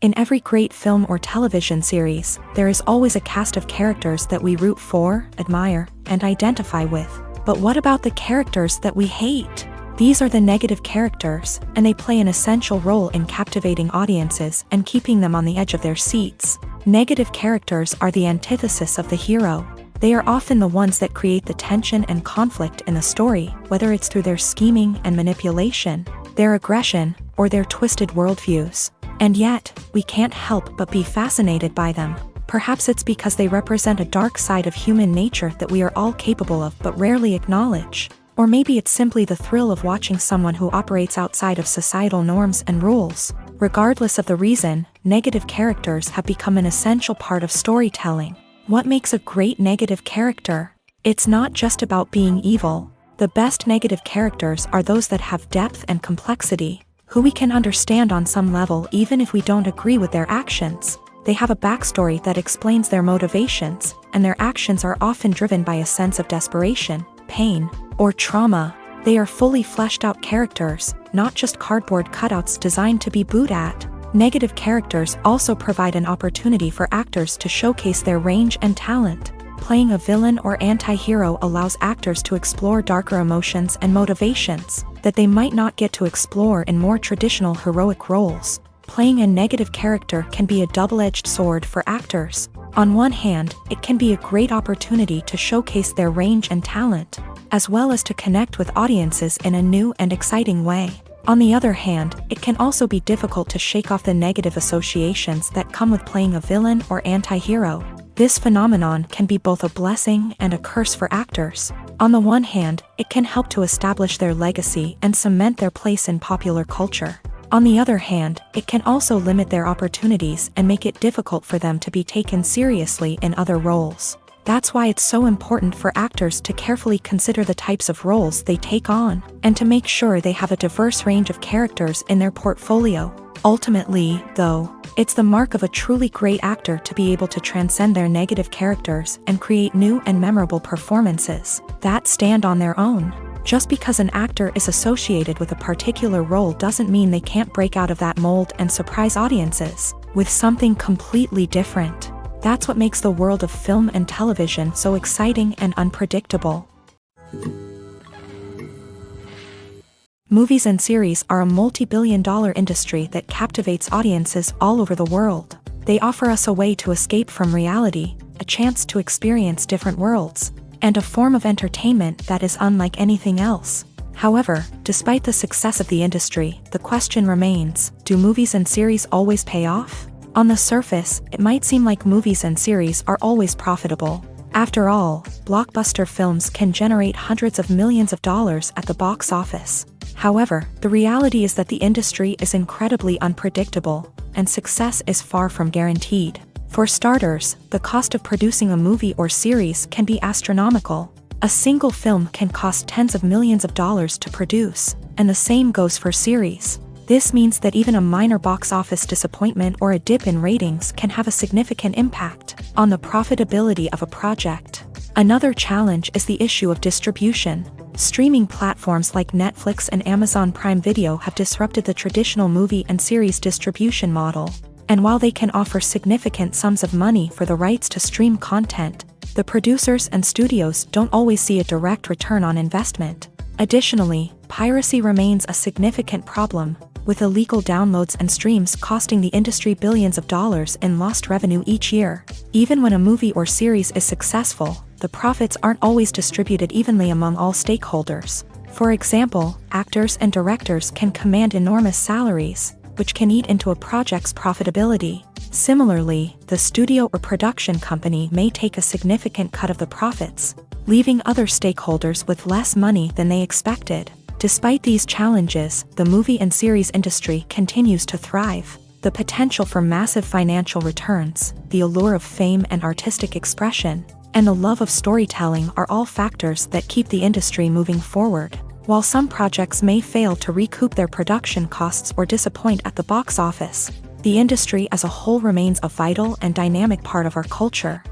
In every great film or television series, there is always a cast of characters that we root for, admire, and identify with. But what about the characters that we hate? These are the negative characters, and they play an essential role in captivating audiences and keeping them on the edge of their seats. Negative characters are the antithesis of the hero. They are often the ones that create the tension and conflict in the story, whether it's through their scheming and manipulation, their aggression, or their twisted worldviews. And yet, we can't help but be fascinated by them. Perhaps it's because they represent a dark side of human nature that we are all capable of but rarely acknowledge. Or maybe it's simply the thrill of watching someone who operates outside of societal norms and rules. Regardless of the reason, negative characters have become an essential part of storytelling. What makes a great negative character? It's not just about being evil. The best negative characters are those that have depth and complexity, who we can understand on some level even if we don't agree with their actions. They have a backstory that explains their motivations, and their actions are often driven by a sense of desperation, pain, or trauma. They are fully fleshed out characters, not just cardboard cutouts designed to be booed at. Negative characters also provide an opportunity for actors to showcase their range and talent. Playing a villain or anti-hero allows actors to explore darker emotions and motivations that they might not get to explore in more traditional heroic roles. Playing a negative character can be a double-edged sword for actors. On one hand, it can be a great opportunity to showcase their range and talent, as well as to connect with audiences in a new and exciting way. On the other hand, it can also be difficult to shake off the negative associations that come with playing a villain or anti-hero. This phenomenon can be both a blessing and a curse for actors. On the one hand, it can help to establish their legacy and cement their place in popular culture. On the other hand, it can also limit their opportunities and make it difficult for them to be taken seriously in other roles. That's why it's so important for actors to carefully consider the types of roles they take on, and to make sure they have a diverse range of characters in their portfolio. Ultimately, though, it's the mark of a truly great actor to be able to transcend their negative characters and create new and memorable performances that stand on their own. Just because an actor is associated with a particular role doesn't mean they can't break out of that mold and surprise audiences with something completely different. That's what makes the world of film and television so exciting and unpredictable. Movies and series are a multi-billion-dollar industry that captivates audiences all over the world. They offer us a way to escape from reality, a chance to experience different worlds, and a form of entertainment that is unlike anything else. However, despite the success of the industry, the question remains, do movies and series always pay off? On the surface, it might seem like movies and series are always profitable. After all, blockbuster films can generate hundreds of millions of dollars at the box office. However, the reality is that the industry is incredibly unpredictable, and success is far from guaranteed. For starters, the cost of producing a movie or series can be astronomical. A single film can cost tens of millions of dollars to produce, and the same goes for series. This means that even a minor box office disappointment or a dip in ratings can have a significant impact on the profitability of a project. Another challenge is the issue of distribution. Streaming platforms like Netflix and Amazon Prime Video have disrupted the traditional movie and series distribution model. And while they can offer significant sums of money for the rights to stream content, the producers and studios don't always see a direct return on investment. Additionally, piracy remains a significant problem, with illegal downloads and streams costing the industry billions of dollars in lost revenue each year. Even when a movie or series is successful, the profits aren't always distributed evenly among all stakeholders. For example, actors and directors can command enormous salaries, which can eat into a project's profitability. Similarly, the studio or production company may take a significant cut of the profits, leaving other stakeholders with less money than they expected. Despite these challenges, the movie and series industry continues to thrive. The potential for massive financial returns, the allure of fame and artistic expression, and the love of storytelling are all factors that keep the industry moving forward. While some projects may fail to recoup their production costs or disappoint at the box office, the industry as a whole remains a vital and dynamic part of our culture.